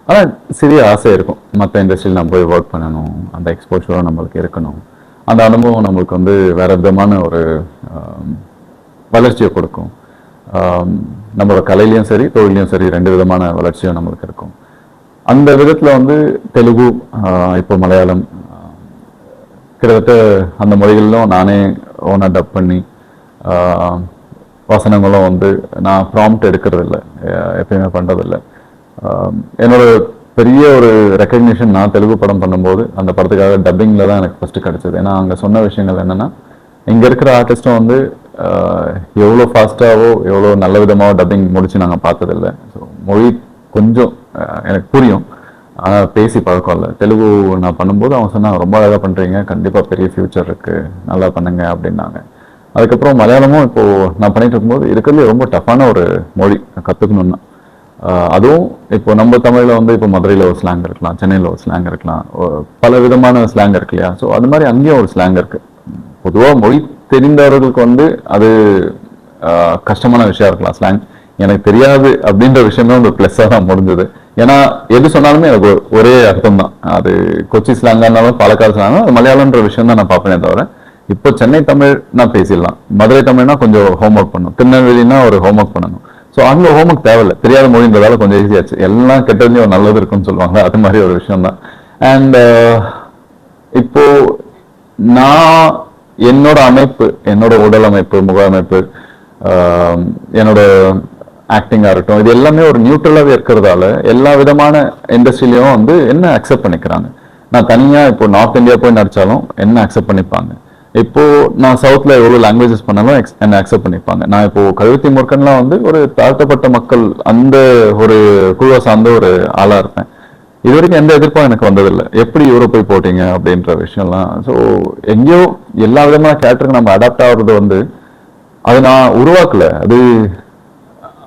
ஆனால் சிறிய ஆசை இருக்கும், மற்ற இண்டஸ்ட்ரியில் நம்ம போய் ஒர்க் பண்ணணும், அந்த எக்ஸ்போஷரும் நம்மளுக்கு இருக்கணும். அந்த அனுபவம் நம்மளுக்கு வந்து வேற விதமான ஒரு வளர்ச்சியை கொடுக்கும். நம்மளோட கலையிலையும் சரி தொழிலையும் சரி ரெண்டு விதமான வளர்ச்சியும் நம்மளுக்கு இருக்கும். அந்த விதத்தில் வந்து தெலுங்கு, இப்போ மலையாளம், கிட்டத்தட்ட அந்த மொழிகளிலும் நானே ஓனாக டப் பண்ணி வசனங்களும் வந்து நான் ப்ராம்ப்ட் எடுக்கிறது இல்லை, எப்பயுமே பண்ணுறதில்லை. என்னோட பெரிய ஒரு ரெக்கக்னிஷன் நான் தெலுங்கு படம் பண்ணும்போது அந்த படத்துக்காக டப்பிங்கில் தான் எனக்கு ஃபஸ்ட்டு கிடச்சிது. ஏன்னா அங்கே சொன்ன விஷயங்கள் என்னென்னா, இங்கே இருக்கிற ஆர்டிஸ்ட்டும் வந்து எவ்வளோ ஃபாஸ்ட்டாகவோ எவ்வளோ நல்ல விதமாக டப்பிங் முடிச்சு நாங்கள் பார்த்ததில்லை. ஸோ மொழி கொஞ்சம் எனக்கு புரியும், ஆனால் பேசி பழக்கம் இல்லை. தெலுங்கு நான் பண்ணும்போது அவங்க சொன்னாங்க, ரொம்ப அழகாக பண்ணுறீங்க, கண்டிப்பாக பெரிய ஃப்யூச்சர் இருக்குது, நல்லா பண்ணுங்க அப்படின்னாங்க. அதுக்கப்புறம் மலையாளமும் இப்போது நான் பண்ணிட்டு இருக்கும்போது இருக்கிறதுலே ரொம்ப டஃப்பான ஒரு மொழி கற்றுக்கணுன்னா. அதுவும் இப்போ நம்ம தமிழில் வந்து இப்போ மதுரையில் ஒரு ஸ்லாங் இருக்கலாம், சென்னையில் ஒரு ஸ்லாங் இருக்கலாம், பல விதமான ஸ்லாங் இருக்கு இல்லையா. ஸோ அது மாதிரி அங்கேயும் ஒரு ஸ்லாங் இருக்குது. பொதுவாக மொழி தெரிந்தவர்களுக்கு வந்து அது கஷ்டமான விஷயம் இருக்கலாம் ஸ்லாங். எனக்கு தெரியாது அப்படின்ற விஷயமே ஒரு ப்ளஸ்ஸாக தான் முடிஞ்சது. ஏன்னா எது சொன்னாலுமே எனக்கு ஒரே அர்த்தம் தான். அது கொச்சி ஸ்லாங்காக இருந்தாலும் பாலக்காடு ஸ்லாங்காக அது மலையாளம்ன்ற விஷயம் தான் நான் பார்ப்பேனே தவிர, இப்போ சென்னை தமிழ் நான் பேசிடலாம், மதுரை தமிழ்னா கொஞ்சம் ஹோம்ஒர்க் பண்ணணும், திருநெல்வேலினா ஒரு ஹோம்ஒர்க் பண்ணணும். ஸோ அங்கே ஹோம்ஒர்க் தேவையில்லை, தெரியாத மொழின்றதால கொஞ்சம் ஈஸியாச்சு. எல்லாம் கெட்டதுலேயும் ஒரு நல்லது இருக்குன்னு சொல்லுவாங்க, அது மாதிரி ஒரு விஷயம் தான். அண்ட் இப்போ நான் என்னோட அமைப்பு, என்னோட உடல் அமைப்பு, முக அமைப்பு, என்னோட ஆக்டிங்காக இருக்கட்டும், இது எல்லாமே ஒரு நியூட்ரலாகவே இருக்கிறதால எல்லா விதமான இண்டஸ்ட்ரியிலையும் வந்து என்ன அக்செப்ட் பண்ணிக்கிறாங்க. நான் தனியாக இப்போ நார்த் இந்தியா போய் நடிச்சாலும் என்ன அக்செப்ட் பண்ணிப்பாங்க. இப்போ நான் சவுத்ல எவ்வளோ லாங்குவேஜஸ் பண்ணாலும் என்ன அக்செப்ட் பண்ணிப்பாங்க. நான் இப்போ கழுத்தி முருக்கன்லாம் வந்து ஒரு தாழ்த்தப்பட்ட மக்கள் அந்த ஒரு குழுவை சார்ந்த ஒரு ஆளாக இருப்பேன். இது வரைக்கும் எந்த எதிர்ப்பும் எனக்கு வந்ததில்லை. எப்படி யூரோப் போய் போட்டீங்க அப்படின்ற விஷயம்லாம். ஸோ எங்கேயோ எல்லா விதமான கேரக்டருக்கு நம்ம அடாப்ட் ஆகுறது வந்து அது நான் உருவாக்கல,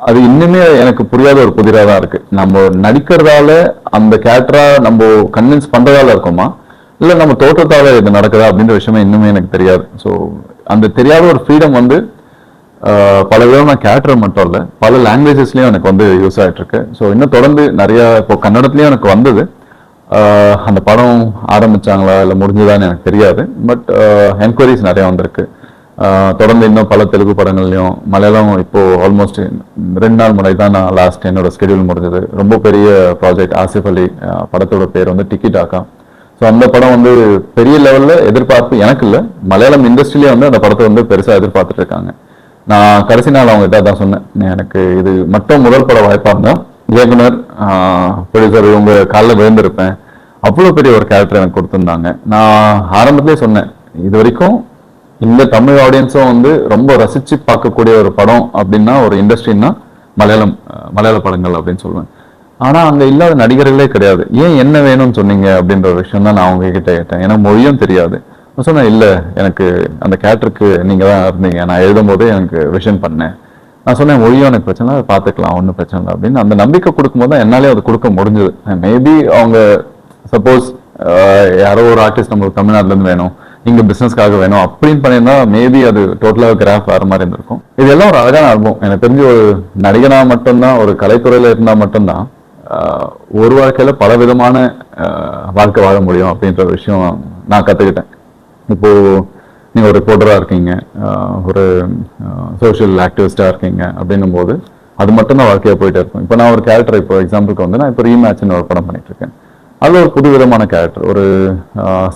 அது இன்னுமே எனக்கு புரியாத ஒரு புதிராக தான் இருக்கு. நம்ம நடிக்கிறதால அந்த கேரக்டரா நம்ம கன்வின்ஸ் பண்றதால இருக்குமா, இல்லை நம்ம தோற்றத்தால இது நடக்குதா அப்படின்ற விஷயமே இன்னுமே எனக்கு தெரியாது. ஸோ அந்த தெரியாத ஒரு ஃப்ரீடம் வந்து பல விதமான கேரக்டர் மட்டும் இல்லை, பல லாங்குவேஜஸ்லயும் எனக்கு வந்து யூஸ் ஆகிட்டு இருக்கு. ஸோ இன்னும் தொடர்ந்து நிறைய இப்போ கன்னடத்துலயும் எனக்கு வந்தது. அந்த படம் ஆரம்பிச்சாங்களா இல்லை முடிஞ்சதான்னு எனக்கு தெரியாது. பட் என்கொயரிஸ் நிறைய வந்திருக்கு. தொடர்ந்து இன்னும் பல தெலுங்கு படங்கள்லையும், மலையாளம் இப்போ ஆல்மோஸ்ட் 2 நாள் முறை தான் நான் லாஸ்ட் என்னோட ஸ்கெடியூல் முடிஞ்சது. ரொம்ப பெரிய ப்ராஜெக்ட், ஆசிஃப் அலி படத்தோட பேர் வந்து டிக்கிடாக்கா. ஸோ அந்த படம் வந்து பெரிய லெவலில் எதிர்பார்ப்பு எனக்கு இல்லை, மலையாளம் இண்டஸ்ட்ரியிலே வந்து அந்த படத்தை வந்து பெருசாக எதிர்பார்த்துட்டு இருக்காங்க. நான் கடைசி நாள் அவங்க கிட்ட தான் சொன்னேன், எனக்கு இது மட்டும் முதல் பட வாய்ப்பாக இருந்தால் இயக்குனர் ப்ரொடியூசர் இவங்க காலில் விழுந்திருப்பேன். அவ்வளோ பெரிய ஒரு கேரக்டர் எனக்கு கொடுத்துருந்தாங்க. நான் ஆரம்பத்திலே சொன்னேன், இது வரைக்கும் இந்த தமிழ் ஆடியன்ஸும் வந்து ரொம்ப ரசிச்சு பார்க்கக்கூடிய ஒரு படம் அப்படின்னா ஒரு இண்டஸ்ட்ரின்னா மலையாள படங்கள் அப்படின்னு சொல்லுவேன். ஆனா அங்க இல்லாத நடிகர்களே கிடையாது. ஏன் என்ன வேணும்னு சொன்னீங்க அப்படின்ற ஒரு விஷயம் தான் நான் அவங்க கிட்ட கேட்டேன். ஏன்னா மொழியும் தெரியாது. நான் சொன்னேன், இல்ல எனக்கு அந்த கேரக்டருக்கு நீங்க தான் இருந்தீங்க, நான் எழுதும் போதே எனக்கு விஷன் பண்ணேன். நான் சொன்னேன், மொழியும் எனக்கு பிரச்சனை இல்லை, பார்த்துக்கலாம், ஒன்றும் பிரச்சனை இல்லை அப்படின்னு. அந்த நம்பிக்கை கொடுக்கும்போது தான் என்னாலே அது கொடுக்க முடிஞ்சது. மேபி அவங்க சப்போஸ் யாரோ ஒரு ஆர்டிஸ்ட் நம்மளுக்கு தமிழ்நாட்டுல இருந்து வேணும், இங்க பிசினஸ்க்காக வேணும் அப்படின்னு பண்ணியிருந்தா மேபி அது டோட்டலாக கிராஃப் வேற மாதிரி இருந்திருக்கும். இதெல்லாம் ஒரு அழகான அனுபவம். எனக்கு தெரிஞ்சு ஒரு நடிகனா மட்டும்தான், ஒரு கலைத்துறையில இருந்தா மட்டும்தான் ஒரு வாழ்க்கையில பல விதமான வாழ்க்கை வாழ முடியும் அப்படின்ற விஷயம் நான் கத்துக்கிட்டேன். இப்போ நீங்க ஒரு ரிப்போர்ட்டரா இருக்கீங்க, ஒரு சோஷியல் ஆக்டிவிஸ்டா இருக்கீங்க அப்படின்னும் போது அது மட்டும் தான் வாழ்க்கையா போயிட்டே இருக்கும். இப்போ நான் ஒரு கேரக்டர், இப்போ எக்ஸாம்பிளுக்கு வந்து நான் இப்போ ரீமேட்ச்னு ஒரு படம் பண்ணிட்டு இருக்கேன். அது ஒரு புது விதமான கேரக்டர், ஒரு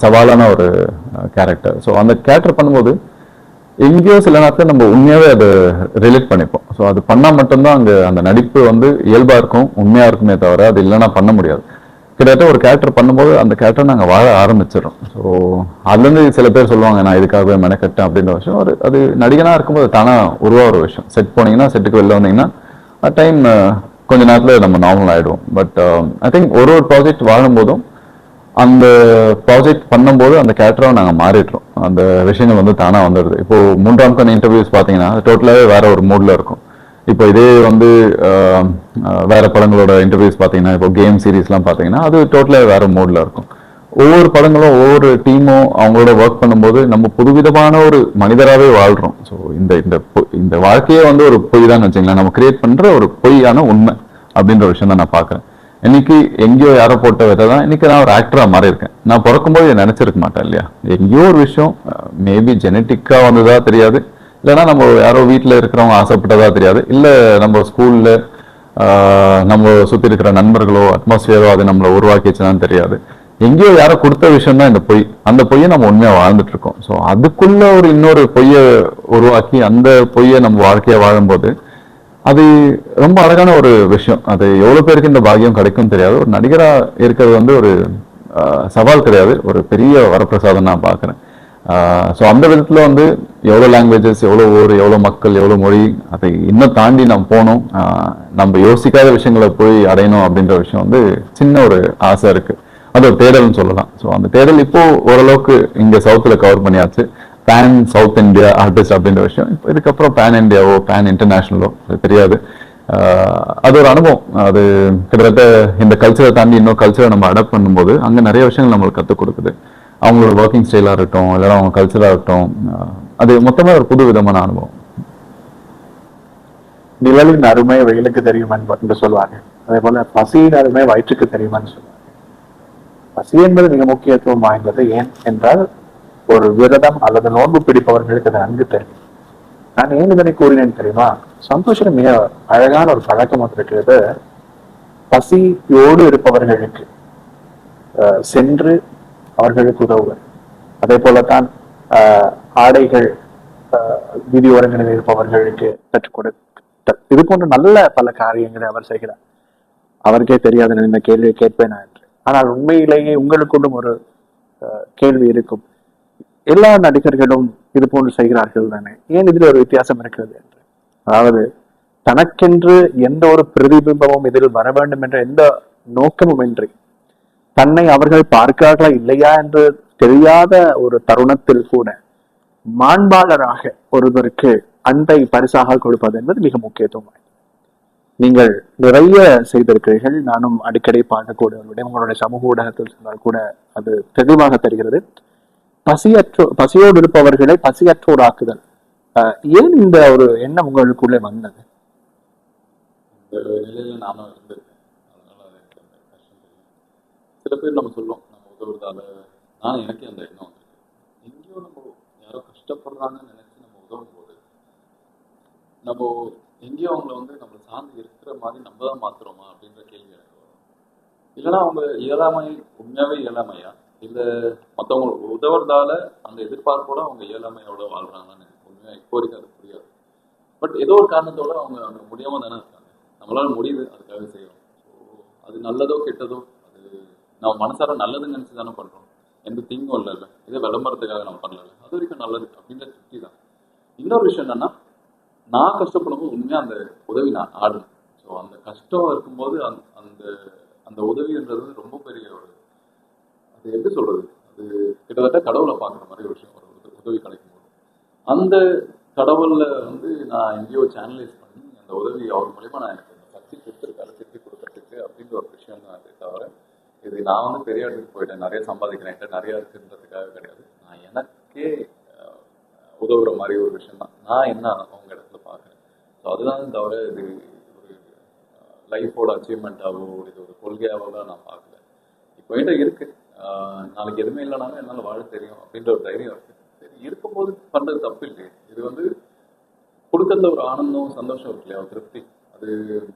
சவாலான ஒரு கேரக்டர். ஸோ அந்த கேரக்டர் பண்ணும்போது எங்கேயோ சில நேரத்தில் நம்ம உண்மையாவே அதை ரிலேட் பண்ணிப்போம். ஸோ அது பண்ணா மட்டும்தான் அங்கே அந்த நடிப்பு வந்து இயல்பா இருக்கும், உண்மையா இருக்குமே தவிர அது இல்லைன்னா பண்ண முடியாது. கிட்டத்தட்ட ஒரு கேரக்டர் பண்ணும்போது அந்த கேரக்டர் நாங்கள் வாழ ஆரம்பிச்சிடறோம். ஸோ அதுலேருந்து சில பேர் சொல்லுவாங்க நான் இதுக்காகவே மெனக்கட்டேன் அப்படின்ற விஷயம். அது நடிகனாக இருக்கும்போது தானா உருவா ஒரு விஷயம். செட் போனீங்கன்னா, செட்டுக்கு வெளில வந்தீங்கன்னா டைம் கொஞ்ச நேரத்தில் நம்ம நார்மல் ஆகிடுவோம். பட் ஐ திங்க் ஒரு ப்ராஜெக்ட் வாழும்போதும் அந்த ப்ராஜெக்ட் பண்ணும்போது அந்த கேரக்டரை நாங்கள் மாறிடுறோம். அந்த விஷயங்கள் வந்து தானாக வந்துடுது. இப்போ 3ஆம் கண் இன்டர்வியூஸ் பார்த்தீங்கன்னா டோட்டலாகவே வேற ஒரு மூடில் இருக்கும். இப்போ இதே வந்து வேற படங்களோட இன்டர்வியூஸ் பார்த்தீங்கன்னா, இப்போ கேம் சீரீஸ்லாம் பார்த்தீங்கன்னா அது டோட்டலாக வேற மோட்ல இருக்கும். ஒவ்வொரு படங்களும் ஒவ்வொரு டீமும் அவங்களோட ஒர்க் பண்ணும்போது நம்ம புதுவிதமான ஒரு மனிதராகவே வாழ்றோம். ஸோ இந்த வாழ்க்கையே வந்து ஒரு பொய் தான் வச்சுங்களேன். நம்ம கிரியேட் பண்ற ஒரு பொய்யான உண்மை அப்படின்ற விஷயம் தான் நான் பார்க்குறேன். இன்னைக்கு எங்கேயோ யாரோ போட்ட விதை தான் இன்னைக்கு நான் ஒரு ஆக்டரா மாறி இருக்கேன். நான் பிறக்கும்போது நினைச்சிருக்க மாட்டேன் இல்லையா. எங்கேயோ ஒரு விஷயம் மேபி ஜெனட்டிக்கா வந்ததா தெரியாது, இல்லைன்னா நம்ம யாரோ வீட்டில் இருக்கிறவங்க ஆசைப்பட்டதா தெரியாது, இல்லை நம்ம ஸ்கூல்ல நம்ம சுற்றி இருக்கிற நண்பர்களோ அட்மாஸ்பியரோ அது நம்மளை உருவாக்கிச்சுன்னு தெரியாது. எங்கேயோ யாரோ கொடுத்த விஷயம் தான் இந்த பொய். அந்த பொய்யை நம்ம உண்மையாக வாழ்ந்துட்டு இருக்கோம். ஸோ அதுக்குள்ள ஒரு இன்னொரு பொய்யை உருவாக்கி அந்த பொய்யை நம்ம வாழ்க்கையை வாழும்போது அது ரொம்ப அழகான ஒரு விஷயம். அது எவ்வளவு பேருக்கு இந்த பாக்கியம் கிடைக்கும் தெரியாது. ஒரு நடிகரா இருக்கிறது வந்து ஒரு சவால் கிடையாது, ஒரு பெரிய வரப்பிரசாதம் நான் பார்க்குறேன். ஸோ அந்த விதத்துல வந்து எவ்வளோ லாங்குவேஜஸ், எவ்வளோ ஊர், எவ்வளோ மக்கள், எவ்வளோ மொழி, அதை இன்னும் தாண்டி நம்ம போகணும், நம்ம யோசிக்காத விஷயங்களை போய் அடையணும் அப்படின்ற விஷயம் வந்து சின்ன ஒரு ஆசை இருக்கு. அது ஒரு தேடல்னு சொல்லலாம். ஸோ அந்த தேடல் இப்போ ஓரளவுக்கு இங்க சவுத்துல கவர் பண்ணியாச்சு. பேன் சவுத் இந்தியா ஆர்டிஸ்ட் அப்படின்ற விஷயம். இப்போ இதுக்கப்புறம் பேன் இந்தியாவோ பேன் இன்டர்நேஷனலோ அது தெரியாது. அது ஒரு அனுபவம். அது கிட்டத்தட்ட இந்த கல்ச்சரை தாண்டி இன்னும் கல்ச்சரை நம்ம அடாப்ட் பண்ணும்போது அங்கே நிறைய விஷயங்கள் நம்மளுக்கு கற்றுக் கொடுக்குது. அவங்களோட ஒர்க்கிங் ஸ்டைலாக இருக்கட்டும், இல்லைன்னா அவங்க கல்ச்சராக இருக்கட்டும், அது மொத்தமாக ஒரு புது விதமான அனுபவம். நிழலின் அருமை வெயிலுக்கு தெரியும் என்று சொல்லுவாங்க. அதே போல பசியின் அருமை வயிற்றுக்கு தெரியுமான்னு சொல்லுவாங்க. பசி என்பது மிக முக்கியத்துவம் வாய்ந்தது. ஏன் என்றால் ஒரு விரதம் அல்லது நோன்பு பிடிப்பவர்களுக்கு அது நன்கு தெரியும். நான் ஏன் இதனை கூறினேன் தெரியுமா? சந்தோஷம் மிக அழகான ஒரு பழக்கம் ஒன்று இருக்கிறது. பசியோடு இருப்பவர்களுக்கு சென்று அவர்களுக்கு உதவுவர். அதே போலத்தான் ஆடைகள் வீதியோரங்களில் இருப்பவர்களுக்கு கற்றுக் கொடு. இது போன்ற நல்ல பல காரியங்களை அவர் செய்கிறார். அவருக்கே தெரியாத இந்த கேள்வியை கேட்பேன் என்று. ஆனால் உண்மையிலேயே உங்களுக்குள்ளும் ஒரு கேள்வி இருக்கும். எல்லா நடிகர்களும் இது போன்று செய்கிறார்கள் தானே, ஏன் இதுல ஒரு வித்தியாசம் இருக்கிறது என்று. அதாவது தனக்கென்று எந்த ஒரு பிரதிபிம்பமும் இதில் வர வேண்டும் என்ற எந்த நோக்கமும் இன்றி, தன்னை அவர்கள் பார்க்கிறார்களா இல்லையா என்று தெரியாத ஒரு தருணத்தில் கூட மாண்பாளராக ஒருவருக்கு அன்பை பரிசாக கொடுப்பது என்பது மிக முக்கியத்துவம். நீங்கள் நிறைய செய்திருக்கிறீர்கள். நானும் அடிக்கடி பார்க்கக்கூடியவர்களுடைய உங்களுடைய சமூக ஊடகத்தில் சொன்னால் கூட அது தெளிவாக தெரிகிறது. பசியோடு இருப்பவர்களை பசியற்றோராக்குதல். ஏன் இந்த ஒரு எண்ணம் உங்களுக்குள்ளே வந்தது? நானும் இருந்திருக்கேன். அதனால சில பேர் நம்ம சொல்லுவோம் நம்ம உதவுறதால, நான் எனக்கு அந்த எண்ணம் வந்துருக்கு. எங்கேயோ நம்ம யாரோ கஷ்டப்படுறாங்கன்னு நினைச்சு நம்ம உதவும் போது நம்ம எங்கேயோ அவங்கள வந்து நம்மளை சார்ந்து இருக்கிற மாதிரி நம்ம தான் மாத்துறோமா அப்படின்ற கேள்வி எனக்கு வரும். இல்லைன்னா அவங்க இயலாமை உண்மையாவே இயலாமையா, இல்லை மற்றவங்களுக்கு உதவுறதால அந்த எதிர்பார்ப்போட அவங்க இயலாமையோட வாழ்றாங்கன்னு எனக்கு உண்மையாக இப்போ வரைக்கும் அது புரியாது. பட் ஏதோ ஒரு காரணத்தோட அவங்க முடியாம தானே இருக்காங்க. நம்மளால முடியுது, அதுக்காக செய்யறோம். அது நல்லதோ கெட்டதோ அது நம்ம மனசார நல்லதுன்னு நினைச்சு தானே பண்றோம். எந்த தீங்கும் இல்லை, இதே விளம்பரத்துக்காக நம்ம பண்ணல, அது வரைக்கும் நல்லது அப்படின்ற திருப்தி தான். இன்னொரு விஷயம் என்னன்னா, நான் கஷ்டப்படும்போது உண்மையா அந்த உதவி நான் ஆடுறேன். ஸோ அந்த கஷ்டம் இருக்கும்போது அந்த அந்த உதவின்றது ரொம்ப பெரிய ஒரு, அது எப்படி சொல்றது, அது கிட்டத்தட்ட கடவுளை பார்க்குற மாதிரி ஒரு விஷயம். ஒரு உதவி கிடைக்கும் போது அந்த கடவுள்ல வந்து நான் எங்கேயோ சேனலைஸ் பண்ணி அந்த உதவி அவர் மூலயமா நான் எனக்கு சக்தி கொடுத்துருக்காரு, திருப்பி கொடுக்கறதுக்கு அப்படின்ற ஒரு விஷயம் தான். அது தவிர இது நான் வந்து பெரிய இடத்துக்கு போயிட்டேன், நிறைய சம்பாதிக்கிறேன், நிறைய இருக்குன்றதுக்காக கிடையாது. நான் எனக்கே உதவுற மாதிரி ஒரு விஷயம் தான் நான் என்ன அவங்க இடத்துல பார்க்குறேன். ஸோ அதுதான் தவிர இது ஒரு லைஃபோட அச்சீவ்மெண்ட்டாவோ இது ஒரு கொள்கையாவோ தான் நான் பார்க்கல. இப்போ என்கிட்ட இருக்கு, நாளைக்கு எதுவுமே இல்லைனாலும் என்னால் வாழ தெரியும் அப்படின்ற ஒரு தைரியம் இருக்கு. சரி, இருக்கும்போது பண்ணுறது தப்பு இல்லையே. இது வந்து கொடுக்கறதுல ஒரு ஆனந்தம் சந்தோஷம் இருக்கு இல்லையா, ஒரு திருப்தி. அது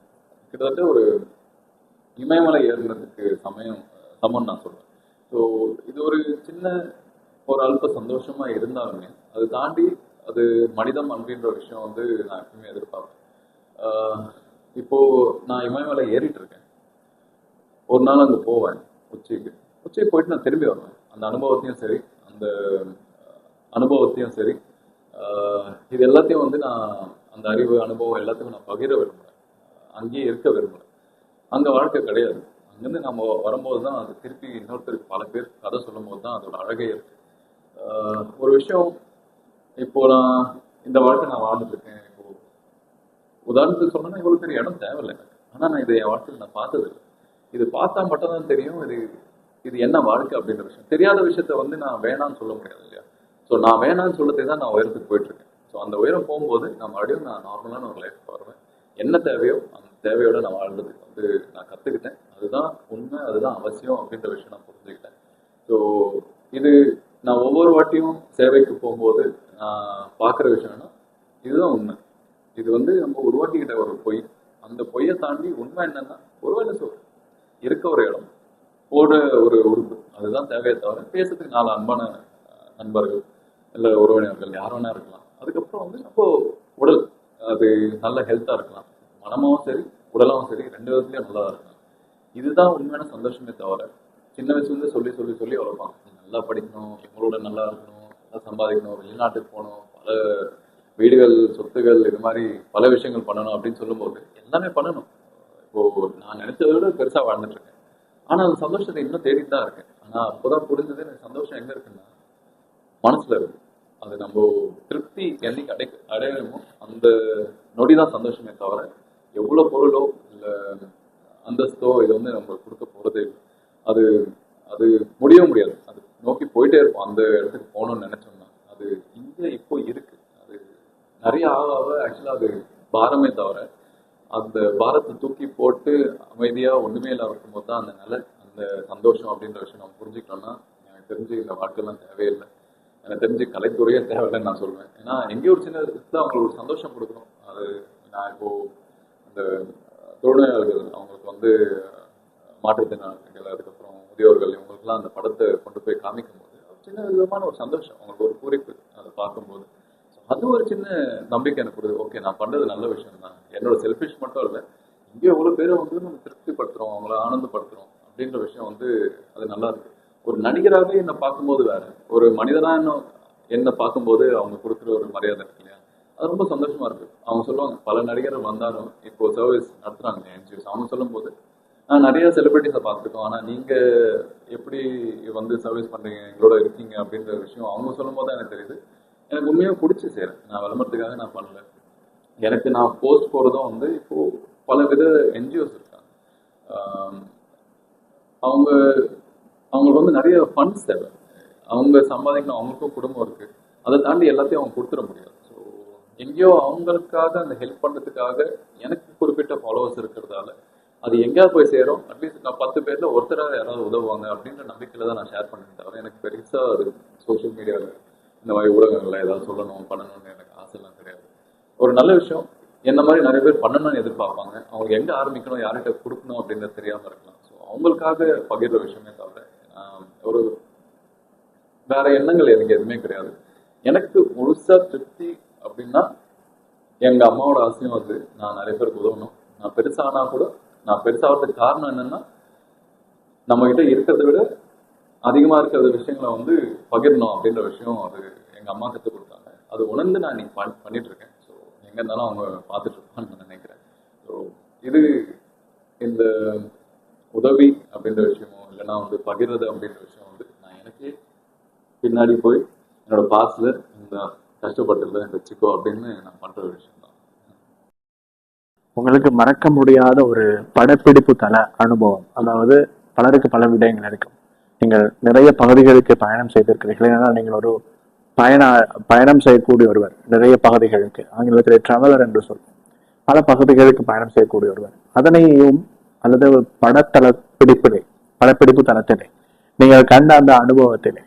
கிட்டத்தட்ட ஒரு இமயமலை ஏறுனதுக்கு சமம் நான் சொல்றேன். ஸோ இது ஒரு சின்ன ஒரு அல்ப சந்தோஷமா இருந்தாலுமே அதை தாண்டி அது மனிதம் அப்படின்ற விஷயம் வந்து நான் எப்பவுமே எதிர்பார்ப்பேன். இப்போ நான் இமயமலை ஏறிட்டு இருக்கேன், ஒரு நாள் அங்கே போவேன், உச்சிக்கு போயிட்டு நான் திரும்பி வருவேன். அந்த அனுபவத்தையும் சரி இது எல்லாத்தையும் வந்து நான் அந்த அறிவு அனுபவம் எல்லாத்தையும் நான் பகிர விரும்புகிறேன், அங்கேயே இருக்க விரும்புகிறேன். அங்கே வாழ்க்கை கிடையாது. அங்கேருந்து நம்ம வரும்போது தான் அது திருப்பி இன்னொருத்தருக்கு பல பேர் கதை சொல்லும் போது தான் அதோட அழகே இருக்கு. ஒரு விஷயம், இப்போ நான் இந்த வாழ்க்கை நான் வாழ்ந்துட்டு இருக்கேன். இப்போ உதாரணத்துக்கு சொன்னா இவ்வளவு பெரிய இடம் தேவையில்லை எனக்கு, ஆனா நான் இதை என் வாழ்க்கையில் நான் பார்த்தது இல்லை. இது பார்த்தா மட்டும் தான் தெரியும் இது என்ன வாழ்க்கை அப்படின்ற விஷயம். தெரியாத விஷயத்த வந்து நான் வேணான்னு சொல்ல முடியாது இல்லையா. ஸோ நான் வேணான்னு சொல்லத்தே தான் நான் உயரத்துக்கு போயிட்டு இருக்கேன். ஸோ அந்த உயரம் போகும்போது நான் மறுபடியும் நான் நார்மலான ஒரு லைஃப் வருவேன். என்ன தேவையோ அந்த தேவையோட நான் வாழ்றதுக்கு வந்து நான் கற்றுக்கிட்டேன். அதுதான் உண்மை, அதுதான் அவசியம் அப்படின்ற விஷயம் நான் புரிஞ்சுக்கிட்டேன். ஸோ இது நான் ஒவ்வொரு வாட்டியும் சேவைக்கு போகும்போது நான் பார்க்குற விஷயம்னா இதுதான் உண்மை. இது வந்து நம்ம உருவாக்கிக்கிட்ட ஒரு பொய். அந்த பொய்யை தாண்டி உண்மை என்னன்னா ஒருவேளை இருக்க ஒரு இடம், போட ஒரு உறுப்பு, அதுதான் தேவையை தவிர பேசுறதுக்கு 4 அன்பான நண்பர்கள் இல்லை உறவினர்கள் யார் வேணா இருக்கலாம். அதுக்கப்புறம் வந்து அப்போ உடல் அது நல்ல ஹெல்த்தாக இருக்கலாம், மனமாவும் சரி உடலாவும் சரி 2 விதத்துலையும் நல்லா இருக்கலாம். இதுதான் உண்மையான சந்தோஷமே தவிர சின்ன வயசுலேருந்து சொல்லி சொல்லி சொல்லி வளர்ப்பாங்க, நல்லா படிக்கணும், இவங்களோட நல்லா இருக்கணும், நல்லா சம்பாதிக்கணும், வெளிநாட்டுக்கு போகணும், பல வீடுகள் சொத்துகள் இது மாதிரி பல விஷயங்கள் பண்ணணும் அப்படின்னு சொல்லும்போது எல்லாமே பண்ணணும். இப்போ நான் நினைச்சதை விட பெருசாக வாழ்ந்துட்டு இருக்கேன், ஆனால் அந்த சந்தோஷத்தை இன்னும் தேடிட்டு தான் இருக்கேன். ஆனால் அப்போதான் புரிஞ்சது எனக்கு சந்தோஷம் எங்கே இருக்குன்னா மனசுல இருக்கு. அது நம்ம திருப்தி என்னைக்கு அடையணுமோ அந்த நொடிதான் சந்தோஷமே தவிர எவ்வளோ பொருளோ இல்லை அந்தஸ்தோ இது வந்து நம்ம கொடுக்க போறதே இல்லை. அது அது முடியவும் முடியாது. அது நோக்கி போயிட்டே இருப்போம். அந்த இடத்துக்கு போகணும்னு நினைச்சோம்னா அது இங்கே இப்போ இருக்கு. அது நிறைய ஆக்சுவலாக அது பாரமே தவிர அந்த பாரத்தை தூக்கி போட்டு அமைதியா ஒண்ணுமே இல்லாம இருக்கும்போது தான் அந்த சந்தோஷம் அப்படின்ற விஷயம் நம்ம புரிஞ்சுக்கிட்டோம்னா எனக்கு தெரிஞ்சு இந்த வாழ்க்கைலாம் தேவையில்லை. எனக்கு தெரிஞ்சு கலைத்துறையே தேவையில்லைன்னு நான் சொல்லுவேன். ஏன்னா எங்கேயும் ஒரு சின்ன இதுல அவங்களுக்கு ஒரு சந்தோஷம் கொடுக்கணும். அது நான் இப்போ அந்த தொழிலாளர்கள் அவங்களுக்கு வந்து மாற்றுத்திறனாளிகள் அதுக்கப்புறம் முதியோர்கள் இவங்களுக்குலாம் அந்த படத்தை கொண்டு போய் காமிக்கும் போது சின்ன விதமான ஒரு சந்தோஷம், அவங்களுக்கு ஒரு பூரிப்பு அதை பார்க்கும்போது. அது ஒரு சின்ன நம்பிக்கை எனக்கு கொடுது. ஓகே, நான் பண்றது நல்ல விஷயம் தான், என்னோட செல்ஃபிஷ் மட்டும் இல்லை, இங்கே எவ்வளவு பேரை வந்து நம்ம திருப்திப்படுத்துறோம், அவங்கள ஆனந்தப்படுத்துறோம் அப்படின்ற விஷயம் வந்து அது நல்லா இருக்கு. ஒரு நடிகராகவே என்னை பார்க்கும்போது வேற, ஒரு மனிதனா என்ன பார்க்கும்போது அவங்க கொடுக்குற ஒரு மரியாதை இருக்கு இல்லையா, அது ரொம்ப சந்தோஷமா இருக்கு. அவங்க சொல்லுவாங்க பல நடிகர்கள் வந்தாலும் இப்போ சர்வீஸ் நடத்துறாங்க என்ஜிஓஸ், அவங்க சொல்லும் போது நான் நிறைய செலிபிரிட்டிஸை பார்த்துருக்கோம், ஆனால் நீங்க எப்படி வந்து சர்வீஸ் பண்றீங்க எங்களோட இருக்கீங்க அப்படின்ற விஷயம் அவங்க சொல்லும் போது தான் எனக்கு தெரியுது. எனக்கு உண்மையாக பிடிச்சி சேரேன், நான் விளம்பரத்துக்காக நான் பண்ணல. எனக்கு நான் போஸ்ட் போகிறதும் வந்து இப்போ பல வித என்ஜிஓஸ் இருக்காங்க, அவங்களுக்கு வந்து நிறைய ஃபண்ட்ஸ் தேவை, அவங்க சம்பாதிக்கணும், அவங்களுக்கும் குடும்பம் இருக்கு, அதை தாண்டி எல்லாத்தையும் அவங்க கொடுத்துட முடியாது. ஸோ எங்கேயோ அவங்களுக்காக அந்த ஹெல்ப் பண்ணுறதுக்காக எனக்கு குறிப்பிட்ட ஃபாலோவர்ஸ் இருக்கிறதால அது எங்கேயாவது போய் சேரும். அட்லீஸ்ட் நான் 10 பேர்ல ஒருத்தராக யாராவது உதவுவாங்க அப்படின்ற நம்பிக்கையில தான் நான் ஷேர் பண்ணிட்டு தவிர எனக்கு பெருசாக அது சோஷியல் மீடியாவில் இந்த மாதிரி ஊடகங்களில் ஏதாவது சொல்லணும் பண்ணணும்னு எனக்கு ஆசைலாம் கிடையாது. ஒரு நல்ல விஷயம் என்ன மாதிரி நிறைய பேர் பண்ணணும்னு எதிர்பார்ப்பாங்க, அவங்களுக்கு எங்கே ஆரம்பிக்கணும் யார்கிட்ட கொடுக்கணும் அப்படின்றது தெரியாமல் இருக்கலாம். ஸோ அவங்களுக்காக பகிர்ற விஷயமே தவிர ஒரு வேற எண்ணங்கள் எனக்கு எதுவுமே கிடையாது. எனக்கு முழுசா திருப்தி அப்படின்னா எங்க அம்மாவோட ஆசையும் வந்து நான் நிறைய பேருக்கு உதவணும். நான் பெருசானா கூட நான் பெருசாகிறதுக்கு காரணம் என்னன்னா நம்ம கிட்ட இருக்கிறத விட அதிகமா இருக்கிற விஷயங்களை வந்து பகிரணும் அப்படின்ற விஷயம் அது எங்க அம்மா கற்றுக் கொடுத்தாங்க. அது உணர்ந்து நான் இன்னைக்கு பண்ணிட்டு இருக்கேன். ஸோ எங்க இருந்தாலும் அவங்க பார்த்துட்டு இருப்பான்னு நான் நினைக்கிறேன். ஸோ இது இந்த உதவி அப்படின்ற விஷயமோ இல்லைன்னா வந்து பகிர்றது அப்படின்ற விஷயம் வந்து நான் எனக்கே பின்னாடி போய் என்னோட பாஸ்ல இந்த கஷ்டப்பட்டுல வச்சுக்கோ அப்படின்னு நான் பண்ற ஒரு விஷயம் தான். உங்களுக்கு மறக்க முடியாத ஒரு படப்பிடிப்பு தல அனுபவம், அதாவது பலருக்கு பல விடயங்கள் இருக்கும். நீங்கள் நிறைய பகுதிகளுக்கு பயணம் செய்திருக்கிறீர்கள். ஏன்னா நீங்கள் ஒரு பயணம் செய்யக்கூடிய ஒருவர். நிறைய பகுதிகளுக்கு ஆங்கிலத்தில் டிராவலர் என்று சொல்லுவோம். பல பகுதிகளுக்கு பயணம் செய்யக்கூடிய ஒருவர். அதனையும் அல்லது படப்பிடிப்பு தளத்திலே நீங்கள் கண்ட அந்த அனுபவத்திலே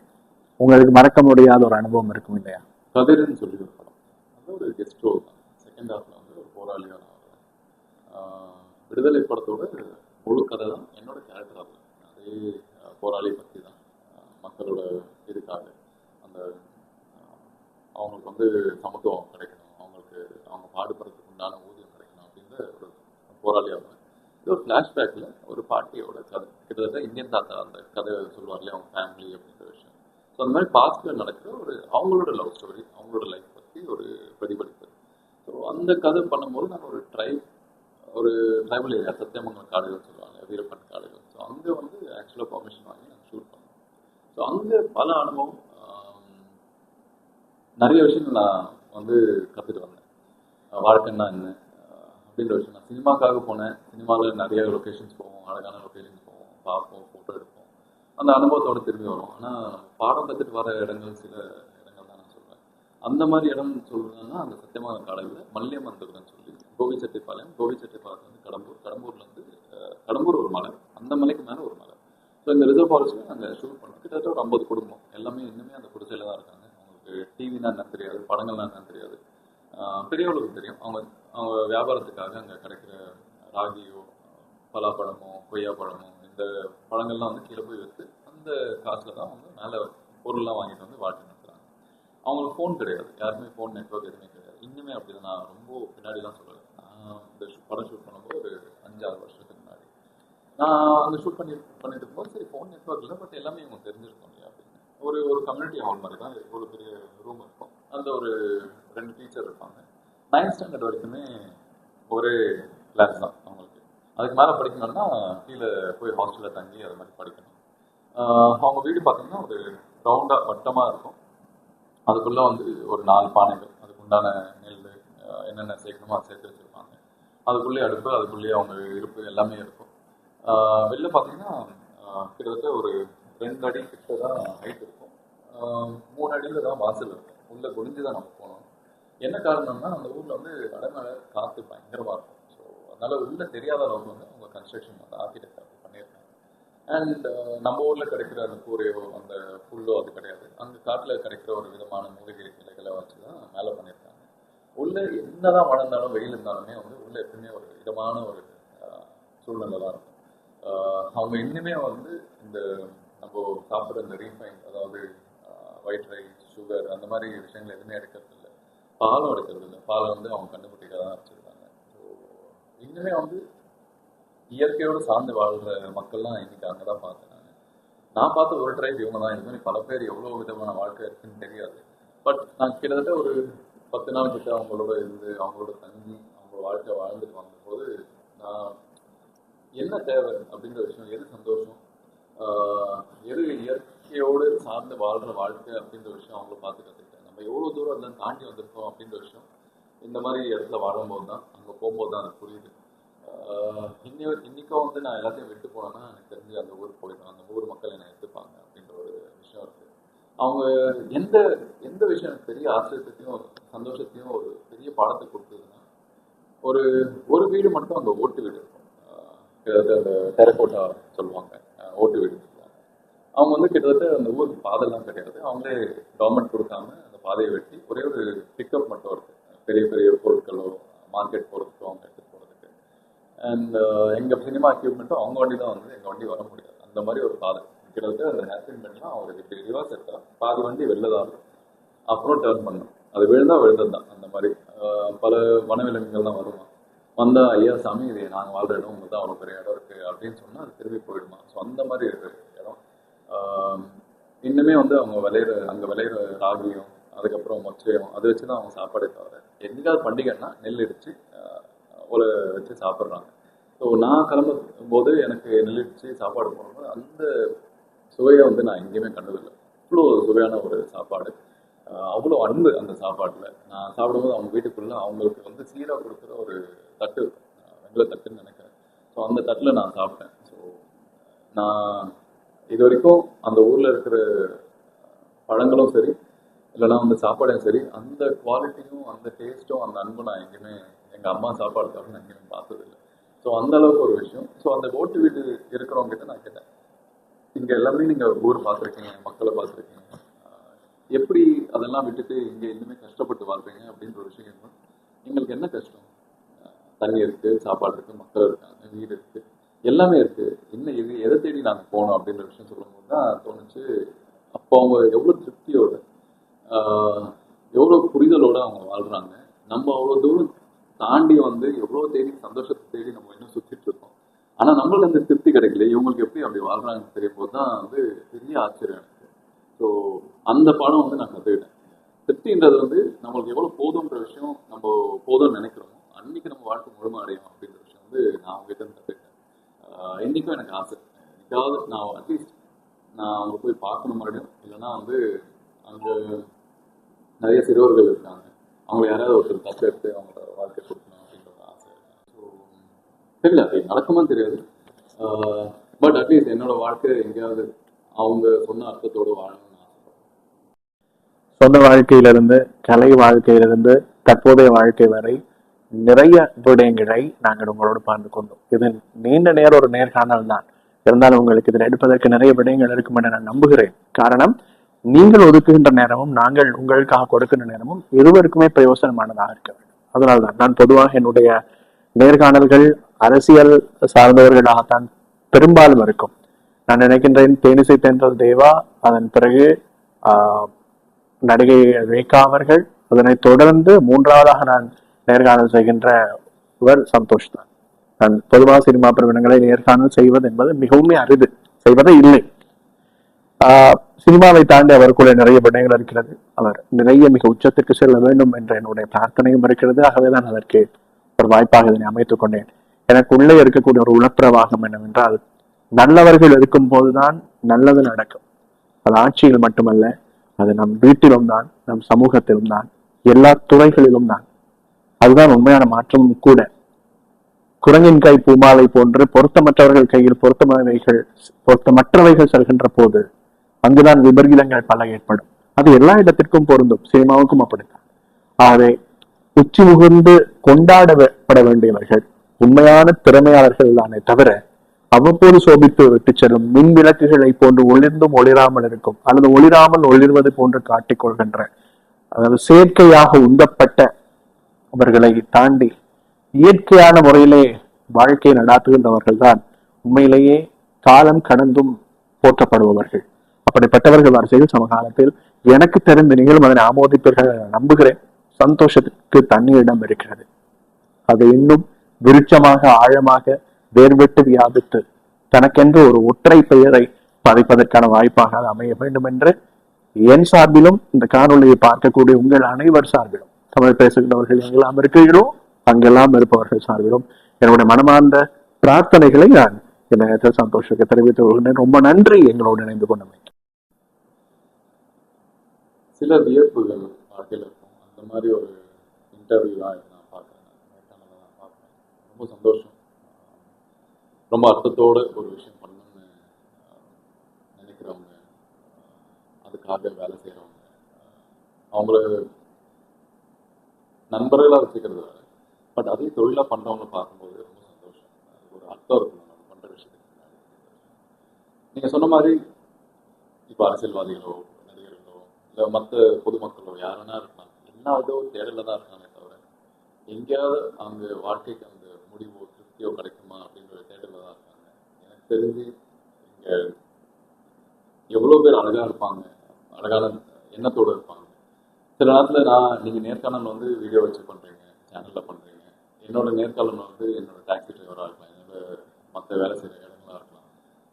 உங்களுக்கு மறக்க முடியாத ஒரு அனுபவம் இருக்கும் இல்லையா? கதிர்னு சொல்லி ஒரு படம், அது ஒரு கெஸ்ட் ரோல் தான். செகண்ட் ஹாஃப்ல வந்து ஒரு போராளியாக நான் வருவேன். விடுதலை படத்தோட முழு கதை தான் என்னோட கேரக்டர். அது அதே போராளி பற்றி தான். மக்களோட இதுக்காக அந்த அவங்களுக்கு வந்து சமத்துவம் கிடைக்கணும், அவங்களுக்கு அவங்க பாடுபடுறதுக்கு உண்டான ஊதியம் கிடைக்கணும் அப்படின்ற ஒரு போராளியாக வருவேன். இது ஒரு ஃப்ளாஷ்பேக்கில் ஒரு பாட்டியோட கதை, கிட்டத்தட்ட இந்தியன் தாத்தா அந்த கதை சொல்லுவாங்களே அவங்க ஃபேமிலி அப்படின்ற விஷயம். ஸோ அந்த மாதிரி பாஸ்டில் நடக்கிற ஒரு அவங்களோட லவ் ஸ்டோரி, அவங்களோட லைஃப் பற்றி ஒரு பிரதிபலிப்பு. ஸோ அந்த கதை பண்ணும்போது நான் ஒரு ட்ரைபல் ஏரியா, சத்தியமங்கலம் காடுகள் சொல்லுவாங்க, வீரப்பன் காடுகள். ஸோ அங்கே வந்து ஆக்சுவலாக பர்மிஷன் வாங்கி நாங்கள் ஷூட் பண்ணோம். ஸோ அங்கே பல அனுபவம், நிறைய விஷயங்கள் நான் வந்து கற்றுட்டு வந்தேன். வாழ்க்கைன்னா என்ன அப்படின்ற விஷயம். நான் சினிமாக்காக போனேன். சினிமாவில் நிறைய லொக்கேஷன்ஸ் போவோம், அழகான லொக்கேஷன்ஸ் போவோம், பார்ப்போம், ஃபோட்டோ எடுப்போம். அந்த அனுபவத்தோடு திரும்பி வரும். ஆனால் பாடம் கற்றுட்டு வர இடங்கள் சில இடங்கள் தான் நான் சொல்கிறேன். அந்த மாதிரி இடம் சொல்கிறதுன்னா அந்த சத்தியமங்கலம் காலையில் மல்லியமந்தபுரம்னு சொல்லி கோபிச்செட்டிப்பாளையம் வந்து கடம்பூர்லேருந்து கடம்பூர் ஒரு மலை, அந்த மலைக்கு மேலே ஒரு மலை. ஸோ இந்த ரிசர்வ் ஃபாரஸ்ட்டில் நாங்கள் ஷூட் பண்ணோம். கிட்டத்தட்ட ஒரு 50 குடும்பம், எல்லாமே இன்னுமே அந்த குடிசையில் தான் இருக்காங்க. அவங்களுக்கு டிவினா என்னன்னு தெரியாது, படங்கள்லாம் என்னன்னு தெரியாது. பெரியவர்களுக்கு தெரியும். அவங்க வியாபாரத்துக்காக அங்கே கிடைக்கிற ராகியோ, பலாப்பழமோ, கொய்யாப்பழமோ, இந்த பழங்கள்லாம் வந்து கீழே போய் விற்று அந்த காசில் தான் வந்து மேலே பொருள்லாம் வாங்கிட்டு வந்து வாழ்க்கை நடத்துகிறாங்க. அவங்களுக்கு ஃபோன் கிடையாது, யாருமே ஃபோன் நெட்ஒர்க் எதுவுமே கிடையாது. இன்னுமே அப்படி தான். நான் ரொம்ப பின்னாடி தான் சொல்லுவேன். நான் இந்த படம் ஷூட் பண்ணும்போது ஒரு 5-6 வருஷத்துக்கு முன்னாடி நான் அங்கே ஷூட் பண்ணிட்டு இருக்கும்போது சரி ஃபோன் நெட்ஒர்க் இல்லை, பட் எல்லாமே இவங்க தெரிஞ்சிருக்கோம் இல்லையா அப்படின்னு ஒரு கம்யூனிட்டி ஹால் மாதிரி தான் ஒரு பெரிய ரூம் இருக்கும். அந்த ஒரு 2 டீச்சர் இருப்பாங்க. 9th ஸ்டாண்டர்ட் வரைக்குமே ஒரே கிளாஸ் தான் அவங்களுக்கு. அதுக்கு மேலே படிக்கணும்னா கீழே போய் ஹாஸ்டலில் தங்கி அது மாதிரி படிக்கணும். அவங்க வீடு பார்த்தீங்கன்னா ஒரு ரவுண்டாக வட்டமாக இருக்கும். அதுக்குள்ளே வந்து ஒரு 4 பானைகள், அதுக்கு உண்டான நெல் என்னென்ன சேர்க்கணுமோ அதை சேர்த்து வச்சுருப்பாங்க. அதுக்குள்ளேயே அடுப்பு, அதுக்குள்ளேயே அவங்க இருப்பு எல்லாமே இருக்கும். வெளில பார்த்தீங்கன்னா கிட்டத்தட்ட ஒரு 2 அடி கிட்ட தான் ஹைட் இருக்கும். 3 அடியில் தான் வாசல் இருக்கும். உள்ளே குனிஞ்சு தான் நம்ம போகணும். என்ன காரணம்னா அந்த ஊரில் வந்து அடைமழை காற்று பயங்கரமாக இருக்கும். ஸோ அதனால் உள்ளே தெரியாத அளவுக்கு வந்து அவங்க கன்ஸ்ட்ரக்ஷன் அந்த ஆர்கிடெக்ட் அப்படி பண்ணியிருக்காங்க. அண்ட் நம்ம ஊரில் கிடைக்கிற அந்த கூரையோ அந்த புல்லோ அது கிடையாது. அங்கே காட்டில் கிடைக்கிற ஒரு விதமான மூலிகை இலைகளை வச்சு தான் மேலே பண்ணியிருக்காங்க. உள்ளே என்னதான் மழை இருந்தாலும் வெயில் இருந்தாலுமே வந்து உள்ளே எப்பவுமே ஒரு இதமான ஒரு சூழ்நிலை தான் இருக்கும். அவங்க இன்னுமே வந்து இந்த நம்ம சாப்பிட்ற இந்த ரீஃபைன், அதாவது ஒயிட் ரைஸ், சுகர் அந்த மாதிரி விஷயங்கள் எதுவுமே எடுக்கிறது இல்லை. பாலும் எடுக்கிறது இல்லை. பாலை வந்து அவங்க கண்டுபிடிக்க தான் வச்சுருக்காங்க. ஸோ இன்னுமே வந்து இயற்கையோடு சார்ந்து வாழ்கிற மக்கள்லாம் இன்னைக்கு அங்கே தான் பார்த்தேன். நான் பார்த்த ஒரு ட்ரைப் இவங்க தான். இது மாதிரி பல பேர் எவ்வளோ விதமான வாழ்க்கை இருக்குன்னு தெரியாது. பட் நான் கிட்டத்தட்ட ஒரு 10 நாள் கிட்ட அவங்களோட இருந்து அவங்களோட தங்கி அவங்க வாழ்க்கை வாழ்ந்துட்டு வந்தபோது நான் என்ன தேவை அப்படின்ற விஷயம், எது சந்தோஷம், எது இயற்கையோடு சார்ந்து வாழ்கிற வாழ்க்கை அப்படின்ற விஷயம் அவங்கள பார்த்து கற்றுக்கிட்டேன். நம்ம எவ்வளோ தூரம் அதெல்லாம் தாண்டி வந்திருக்கோம் அப்படின்ற விஷயம் இந்த மாதிரி இடத்துல வாழும்போது தான், அங்கே போகும்போது தான் அது புரியுது. இன்னைக்கும் வந்து நான் எல்லாத்தையும் விட்டு போனேன்னா எனக்கு தெரிஞ்சு அந்த ஊருக்கு போயிடும், அந்த ஊர் மக்கள் என்னை எடுத்துப்பாங்க அப்படின்ற ஒரு விஷயம் இருக்குது. அவங்க எந்த விஷயம் எனக்கு பெரிய ஆச்சரியத்தையும் சந்தோஷத்தையும் ஒரு பெரிய பாடத்தை கொடுத்ததுன்னா, ஒரு வீடு மட்டும் அந்த ஓட்டு வீடு இருக்கும். அந்த டெரக்கோட்டா சொல்லுவாங்க, ஓட்டு வீடு சொல்லுவாங்க. அவங்க வந்து கிட்டத்தட்ட அந்த ஊருக்கு பாதைலாம் கிடையாது. அவங்களே கவர்மெண்ட் கொடுக்காம அந்த பாதையை வெட்டி ஒரே ஒரு பிக்கப் மட்டும் இருக்குது. பெரிய பெரிய பொருட்களோ மார்க்கெட் போகிறதுக்கோ அவங்க எடுத்துகிட்டு போகிறதுக்கு. அண்ட் எங்கள் சினிமா எக்யூப்மெண்ட்டும் அவங்க வண்டி தான் வந்து எங்கள் வண்டி வர முடியாது. அந்த மாதிரி ஒரு பாதை கிட்டத்தட்ட அந்த ஹேர்பின் பண்ணலாம். அவருக்கு இப்படி ரிவர்ஸ் எடுத்தா பாதி வண்டி வெளிலதான் அப்புறம் டேர்ன் பண்ணும். அது விழுந்தது தான். அந்த மாதிரி பல வனவிலங்குகள்லாம் வருமா, வந்தால் ஐயா சாமி இது நாங்கள் வாழ்கிற இடம், உங்களுக்கு தான் அவ்வளோ பெரிய இடம் இருக்குது அப்படின்னு சொன்னால் அது திரும்பி போயிடுமா. ஸோ அந்த மாதிரி இருக்கிற இடம் இன்னுமே வந்து அவங்க அங்கே விளையிற ராகியும் அதுக்கப்புறம் மொச்சையும் அதை வச்சு தான் அவங்க சாப்பாடே தவிர, எங்கேயாவது பண்டிகைன்னா நெல் இடித்து ஒரு வச்சு சாப்பிட்றாங்க. ஸோ நான் கிளம்பும் போது எனக்கு நெல் இடித்து சாப்பாடு போடும்போது அந்த சுவையை வந்து நான் எங்கேயுமே கண்டதில்லை. அவ்வளோ சுவையான ஒரு சாப்பாடு, அவ்வளோ அன்பு அந்த சாப்பாட்டில். நான் சாப்பிடும்போது அவங்க வீட்டுக்குள்ளே அவங்களுக்கு வந்து சீராக கொடுக்குற ஒரு தட்டு, வெங்கல தட்டுன்னு நினைக்கிறேன். ஸோ அந்த தட்டில் நான் சாப்பிட்டேன். ஸோ நான் இது வரைக்கும் அந்த ஊர்ல இருக்கிற பழங்களும் சரி, இல்லைன்னா அந்த சாப்பாடும் சரி, அந்த குவாலிட்டியும் அந்த டேஸ்ட்டும் அந்த அன்பும் நான் எங்கேயுமே எங்க அம்மா சாப்பாடு தவிர நான் எங்கேயுமே பார்த்ததில்லை. ஸோ அந்த அளவுக்கு ஒரு விஷயம். ஸோ அந்த ஓட்டு வீடு இருக்கிறவங்க கிட்ட நான் கேட்டேன், இங்க எல்லாமே நீங்க ஊர் பார்த்துருக்கீங்க, மக்களை பார்த்துருக்கீங்க, எப்படி அதெல்லாம் விட்டுட்டு இங்க இன்னுமே கஷ்டப்பட்டு வாழ்றீங்க அப்படின்ற ஒரு விஷயம் இருக்கும். எங்களுக்கு என்ன கஷ்டம்? தண்ணி இருக்கு, சாப்பாடு இருக்கு, மக்கள் இருக்காங்க, வீடு இருக்கு, எல்லாமே இருக்கு, இன்னும் இது எதை தேடி நாங்கள் போனோம் அப்படின்ற விஷயம் சொல்லும்போது தான் தோணுச்சு. அப்போ அவங்க எவ்வளோ திருப்தியோட, எவ்வளோ புரிதலோட அவங்க வாழ்றாங்க. நம்ம அவ்வளோ தூரம் தாண்டி வந்து எவ்வளோ தேடி சந்தோஷத்தை தேடி நம்ம இன்னும் சுத்திட்டு இருக்கோம். ஆனா நம்மளுக்கு அந்த திருப்தி கிடைக்கல. இவங்களுக்கு எப்படி அப்படி வாழ்றாங்கன்னு தெரியும் போது தான் வந்து பெரிய ஆச்சரியம் எனக்கு. ஸோ அந்த பாடம் வந்து நான் கற்றுக்கிட்டேன். திருப்தின்றது வந்து நம்மளுக்கு எவ்வளோ போதுன்ற விஷயம் நம்ம போதும்னு நினைக்கிறோமோ அன்னைக்கு நம்ம வாழ்க்கை முழுமை அடையும் அப்படின்ற விஷயம் வந்து நான் அவங்ககிட்ட இருந்து கற்றுக்கிட்டேன். என்றைக்கும் எனக்கு ஆசை, என்னைக்காவது நான் அட்லீஸ்ட் நான் அவங்க போய் பார்க்கணும் மறுபடியும். இல்லைன்னா வந்து அங்கே நிறைய சிறுவர்கள் இருக்காங்க, அவங்களை யாராவது ஒருத்தர் தப்பு எடுத்து அவங்களோட வாழ்க்கை கொடுக்கணும் அப்படின்ற ஒரு ஆசை. ஸோ தெரியல, அது நடக்குமான்னு தெரியாது. பட் அட்லீஸ்ட் என்னோட வாழ்க்கை எங்கேயாவது அவங்க சொன்ன அர்த்தத்தோடு வாழணும்னு ஆசைப்படுறேன். சொந்த வாழ்க்கையிலிருந்து, கலை வாழ்க்கையிலிருந்து, தற்போதைய வாழ்க்கை வரை நிறைய விடயங்களை நாங்கள் உங்களோடு பகிர்ந்து கொண்டோம். இது நீண்ட நேரம் ஒரு நேர்காணல் தான். இருந்தாலும் உங்களுக்கு இதில் எடுப்பதற்கு நிறைய விடயங்கள் இருக்கும் என நான் நம்புகிறேன். காரணம், நீங்கள் ஒதுக்குகின்ற நேரமும் நாங்கள் உங்களுக்காக கொடுக்கின்ற நேரமும் இருவருக்குமே பிரயோசனமானதாக இருக்க வேண்டும். அதனால்தான் நான் பொதுவாக என்னுடைய நேர்காணல்கள் அரசியல் சார்ந்தவர்களாகத்தான் பெரும்பாலும் இருக்கும். நான் நினைக்கின்றேன் தேனிசை தென்றல் தேவா, அதன் பிறகு நடிகை ரேகா அவர்கள், அதனைத் தொடர்ந்து மூன்றாவதாக நான் நேர்காணல் செய்கின்றவர் சந்தோஷ் தான். நான் பொதுவாக சினிமா பிரபலங்களை நேர்காணல் செய்வது என்பது மிகவும் அரிது, செய்வதே இல்லை. சினிமாவை தாண்டி அவருக்குள்ள நிறைய விடயங்கள் இருக்கிறது. அவர் நிறைய மிக உச்சத்திற்கு செல்ல வேண்டும் என்ற என்னுடைய பிரார்த்தனையும் இருக்கிறது. ஆகவேதான் அதற்கு ஒரு வாய்ப்பாக இதனை அமைத்துக் கொண்டேன். எனக்கு உள்ளே இருக்கக்கூடிய ஒரு உளப்பிரவாகம் என்னவென்றால், நல்லவர்கள் இருக்கும் போதுதான் நல்லது நடக்கும். அது ஆட்சியில் மட்டுமல்ல, அது நம் வீட்டிலும் தான், நம் சமூகத்திலும் தான், எல்லா துறைகளிலும் தான். அதுதான் உண்மையான மாற்றமும் கூட. குரங்கின் கை பூமாலை போன்று பொருத்தமற்றவர்கள் கையில் பொருத்தமற்றவைகள் செல்கின்ற போது அங்குதான் விபரீதங்கள் பல ஏற்படும். அது எல்லா இடத்திற்கும் பொருந்தும், சினிமாவுக்கும் அப்படித்தான். ஆகவே உச்சி முகர்ந்து கொண்டாடப்பட வேண்டியவர்கள் உண்மையான திறமையாளர்கள் தானே தவிர, அவ்வப்போது சோபித்து விட்டு செல்லும் மின் விளக்குகளை போன்று ஒளிர்ந்தும் ஒளிராமல் இருக்கும், அல்லது ஒளிராமல் ஒளிர்வது போன்று காட்டிக் கொள்கின்ற, அதாவது செயற்கையாக உந்தப்பட்ட அவர்களை தாண்டி இயற்கையான முறையிலே வாழ்க்கையை நடாத்துகின்றவர்கள் தான் உண்மையிலேயே காலம் கடந்தும் போற்றப்படுபவர்கள். அப்படிப்பட்டவர்கள் வரிசையில் சமகாலத்தில் எனக்கு தெரிந்த நீங்களும் அதனை ஆமோதிப்பீர்கள் நம்புகிறேன். சந்தோஷத்துக்கு தண்ணீரிடம் இருக்கிறது. அது இன்னும் விருட்சமாக ஆழமாக வேர்விட்டு வியாபித்து தனக்கென்று ஒரு ஒற்றை பெயரை பதிப்பதற்கான வாய்ப்பாக அது அமைய வேண்டும் என்று என் சார்பிலும், இந்த காணொலியை பார்க்கக்கூடிய உங்கள் அனைவர் சார்பிலும், தமிழ் பேசுகின்றவர்கள் எங்கெல்லாம் இருக்கிறீர்களோ அங்கெல்லாம் இருப்பவர்கள் சார்பிலும் என்னுடைய மனமார்ந்த பிரார்த்தனைகளை நான் இந்த நேரத்தில் சந்தோஷத்தை தெரிவித்துக் கொள்கிறேன். ரொம்ப நன்றி எங்களோடு இணைந்து கொண்டமை. சில வியப்புகள் வாழ்க்கையில் இருக்கும். அந்த மாதிரி ஒரு இன்டர்வியூலாம் நான் பார்க்குறேன், ரொம்ப சந்தோஷம். ரொம்ப அர்த்தத்தோடு ஒரு விஷயம் பண்ணணும்னு நினைக்கிறவங்க, அதுக்காக வேலை செய்கிறவங்க, அவங்கள நண்பர்களாக வச்சுக்கிறது வேறு, பட் அதே தொழிலாக பண்ணுறவங்க பார்க்கும்போது ரொம்ப சந்தோஷம். அது ஒரு அர்த்தம் இருக்கும் நம்ம பண்ணுற விஷயத்துக்கு. நீங்கள் சொன்ன மாதிரி இப்போ அரசியல்வாதிகளோ நடிகர்களோ இல்லை மற்ற பொதுமக்களோ யாருன்னா இருக்கலாம், எல்லா இதோ தேடலில் தான் இருக்காங்க தவிர எங்கேயாவது அவங்க வாழ்க்கைக்கு அந்த முடிவோ திருப்தியோ கிடைக்குமா அப்படின்ற தேடலில் தான் இருக்காங்க. எனக்கு தெரிஞ்சு இங்கே எவ்வளோ பேர் அழகாக இருப்பாங்க, அழகான எண்ணத்தோடு இருப்பாங்க. சில நேரத்தில் நீங்கள் நேர்காணல் வந்து வீடியோ வச்சு பண்ணுறீங்க, சேனலில் பண்ணுறீங்க. என்னோட நேர்காணல் வந்து என்னோட டாக்ஸி டிரைவராக இருக்கலாம், என்னோட மற்ற வேலை செய்கிற இடங்களாக இருக்கலாம்.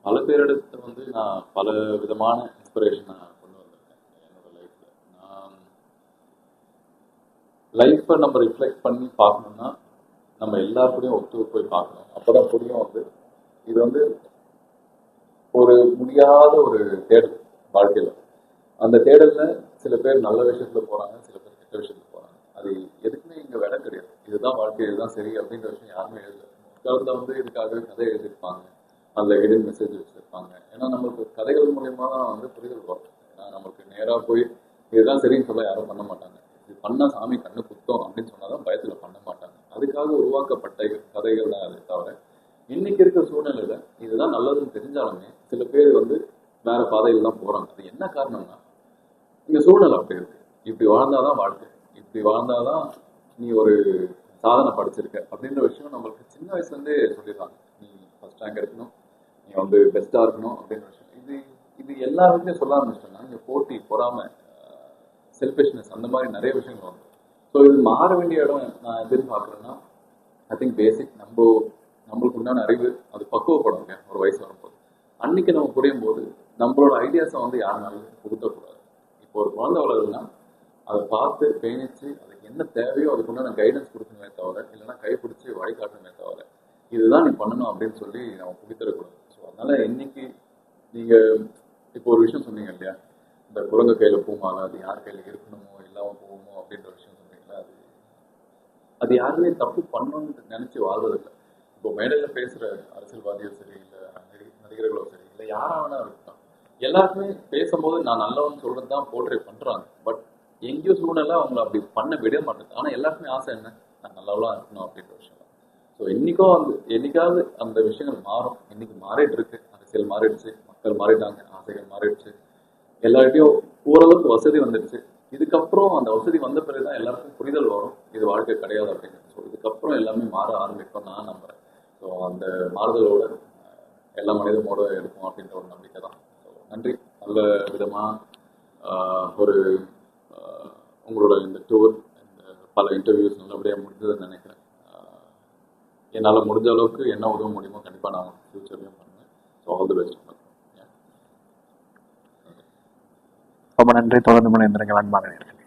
பல பேரிடத்தை வந்து நான் பல விதமான இன்ஸ்பிரேஷன் நான் கொண்டு வந்திருக்கேன் என்னோட லைஃப்பில். நான் லைஃப்பை நம்ம ரிஃப்ளெக்ட் பண்ணி பார்க்கணுன்னா நம்ம எல்லாருக்கூடையும் ஒத்து போய் பார்க்கணும். அப்போ தான் புரியும் வந்து இது வந்து ஒரு முடியாத ஒரு தேடல் வாழ்க்கையில். அந்த தேடலில் சில பேர் நல்ல விஷயத்தில் போகிறாங்க, சில பேர் கெட்ட விஷயத்தில் போகிறாங்க. அது எதுக்குமே இங்கே விட கிடையாது. இதுதான் வாழ்க்கை, இதுதான் சரி அப்படின்ற விஷயம் யாருமே எழுதல. முற்காலத்தில் வந்து இதுக்காக கதை எழுதியிருப்பாங்க, அதில் ஹிடன் மெசேஜ் வச்சிருப்பாங்க. இருப்பாங்க. ஏன்னா நம்மளுக்கு கதைகள் மூலியமா தான் வந்து புரிதல் வரும். ஏன்னா நமக்கு நேரா போய் இதுதான் சரின்னு சொல்ல யாரும் பண்ண மாட்டாங்க. இது பண்ணா சாமி கண்ணு குத்தம் அப்படின்னு சொன்னாதான் பயத்துல பண்ண மாட்டாங்க. அதுக்காக உருவாக்கப்பட்ட கதைகள் தான் அதை தவிர இன்னைக்கு இருக்கிற சூழ்நிலையில இதுதான் நல்லதுன்னு தெரிஞ்சாலுமே சில பேர் வந்து வேற பாதையில தான் போறாங்க. அது என்ன காரணம்னா இங்க சூழ்நிலை அப்படி இருக்கு. இப்படி வாழ்ந்தாதான் வாழ்க்கை, இப்படி வாழ்ந்தாதான் நீ ஒரு சாதனை படிச்சிருக்க அப்படின்ற விஷயம் நம்மளுக்கு சின்ன வயசுல இருந்தே சொல்லிடுறாங்க. நீ ஃபர்ஸ்ட் ரேங்க் எடுக்கணும், நீ வந்து பெஸ்டா இருக்கணும் அப்படின்ற விஷயம். இது இது எல்லா வீட்லயும் சொல்ல ஆரம்பிச்சிட்டோம்னா இங்க போட்டி, பொறாமை, செல்ஃபிஷ்னஸ் அந்த மாதிரி நிறைய விஷயங்கள் வந்து ஸோ இது மாற வேண்டிய இடம் நான் எதிர்பார்க்குறேன்னா ஐ திங்க் பேசிக் நம்மளுக்கு உண்டான அறிவு அது பக்குவப்படும் இல்லையா ஒரு வயசு வரும்போது. அன்னைக்கு நம்ம புரியும் போது நம்மளோட ஐடியாஸை வந்து யாருனாலும் புகுத்தக்கூடாது. இப்போ ஒரு குழந்தை வளருதுன்னா அதை பார்த்து பயணிச்சு அதுக்கு என்ன தேவையோ அதுக்கு உண்டான கைடன்ஸ் கொடுக்கணுமே தவிர இல்லைன்னா கைப்பிடிச்சி வழிகாட்டணுமே தவிர இதுதான் நீ பண்ணணும் அப்படின்னு சொல்லி நம்ம புகித்தரக்கூடாது. ஸோ அதனால இன்னைக்கு நீங்க இப்போ ஒரு விஷயம் சொன்னீங்க இல்லையா, இந்த குரங்கு கையில பூமாலை அது யார் கையில இருக்கணுமோ இல்லாம போகுமோ அப்படின்ற விஷயம் சொன்னீங்களா, அது யாருமே தப்பு பண்ணணும்னு நினைச்சு வாழ்றதில்லை. இப்போ மேடையில பேசுற அரசியல்வாதியோ சரி இல்லை நடிகர்களோ சரி இல்லை யாராவனா இருக்கட்டும் எல்லாருமே பேசும்போது நான் நல்லவன்னு சொல்றது தான் போர்ட்ரே பண்றாங்க. பட் எங்கேயோ சூழ்நிலை அவங்களை அப்படி பண்ண விட மாட்டேங்குது. ஆனா எல்லாருமே ஆசை என்ன, நான் நல்லவளா இருக்கணும் அப்படின்ற விஷயம். ஸோ என்னைக்காவது அந்த விஷயங்கள் மாறும். இன்னைக்கு மாறிட்டு இருக்கு, அரசியல் மாறிடுச்சு, மக்கள் மாறிட்டாங்க, ஆசைகள் மாறிடுச்சு, எல்லார்ட்டையும் ஓரளவுக்கு வசதி வந்துடுச்சு. இதுக்கப்புறம் அந்த வசதி வந்த பிறகுதான் எல்லாருக்கும் புரிதல் வரும் இது வாழ்க்கை கிடையாது அப்படிங்கிறது. ஸோ இதுக்கப்புறம் எல்லாமே மாற ஆரம்பிக்கும் நான் நம்புறேன். ஸோ அந்த மாறுதலோட எல்லா மனிதனோட இருக்கும் அப்படின்ற ஒரு நம்பிக்கை தான். ஸோ நன்றி. நல்ல விதமா ஒரு உங்களோட இந்த டூர் இந்த பல இன்டர்வியூஸ் நல்லபடியாக முடிஞ்சதுன்னு நினைக்கிறேன். என்னால் முடிஞ்ச அளவுக்கு என்ன உதவ முடியுமோ கண்டிப்பாக நான் ஃபியூச்சர்லையும் பண்ணுவேன். So all the best. ரொம்ப நன்றி. தொடர்ந்து மனிதர்கள் அன்பான நேயர்களே.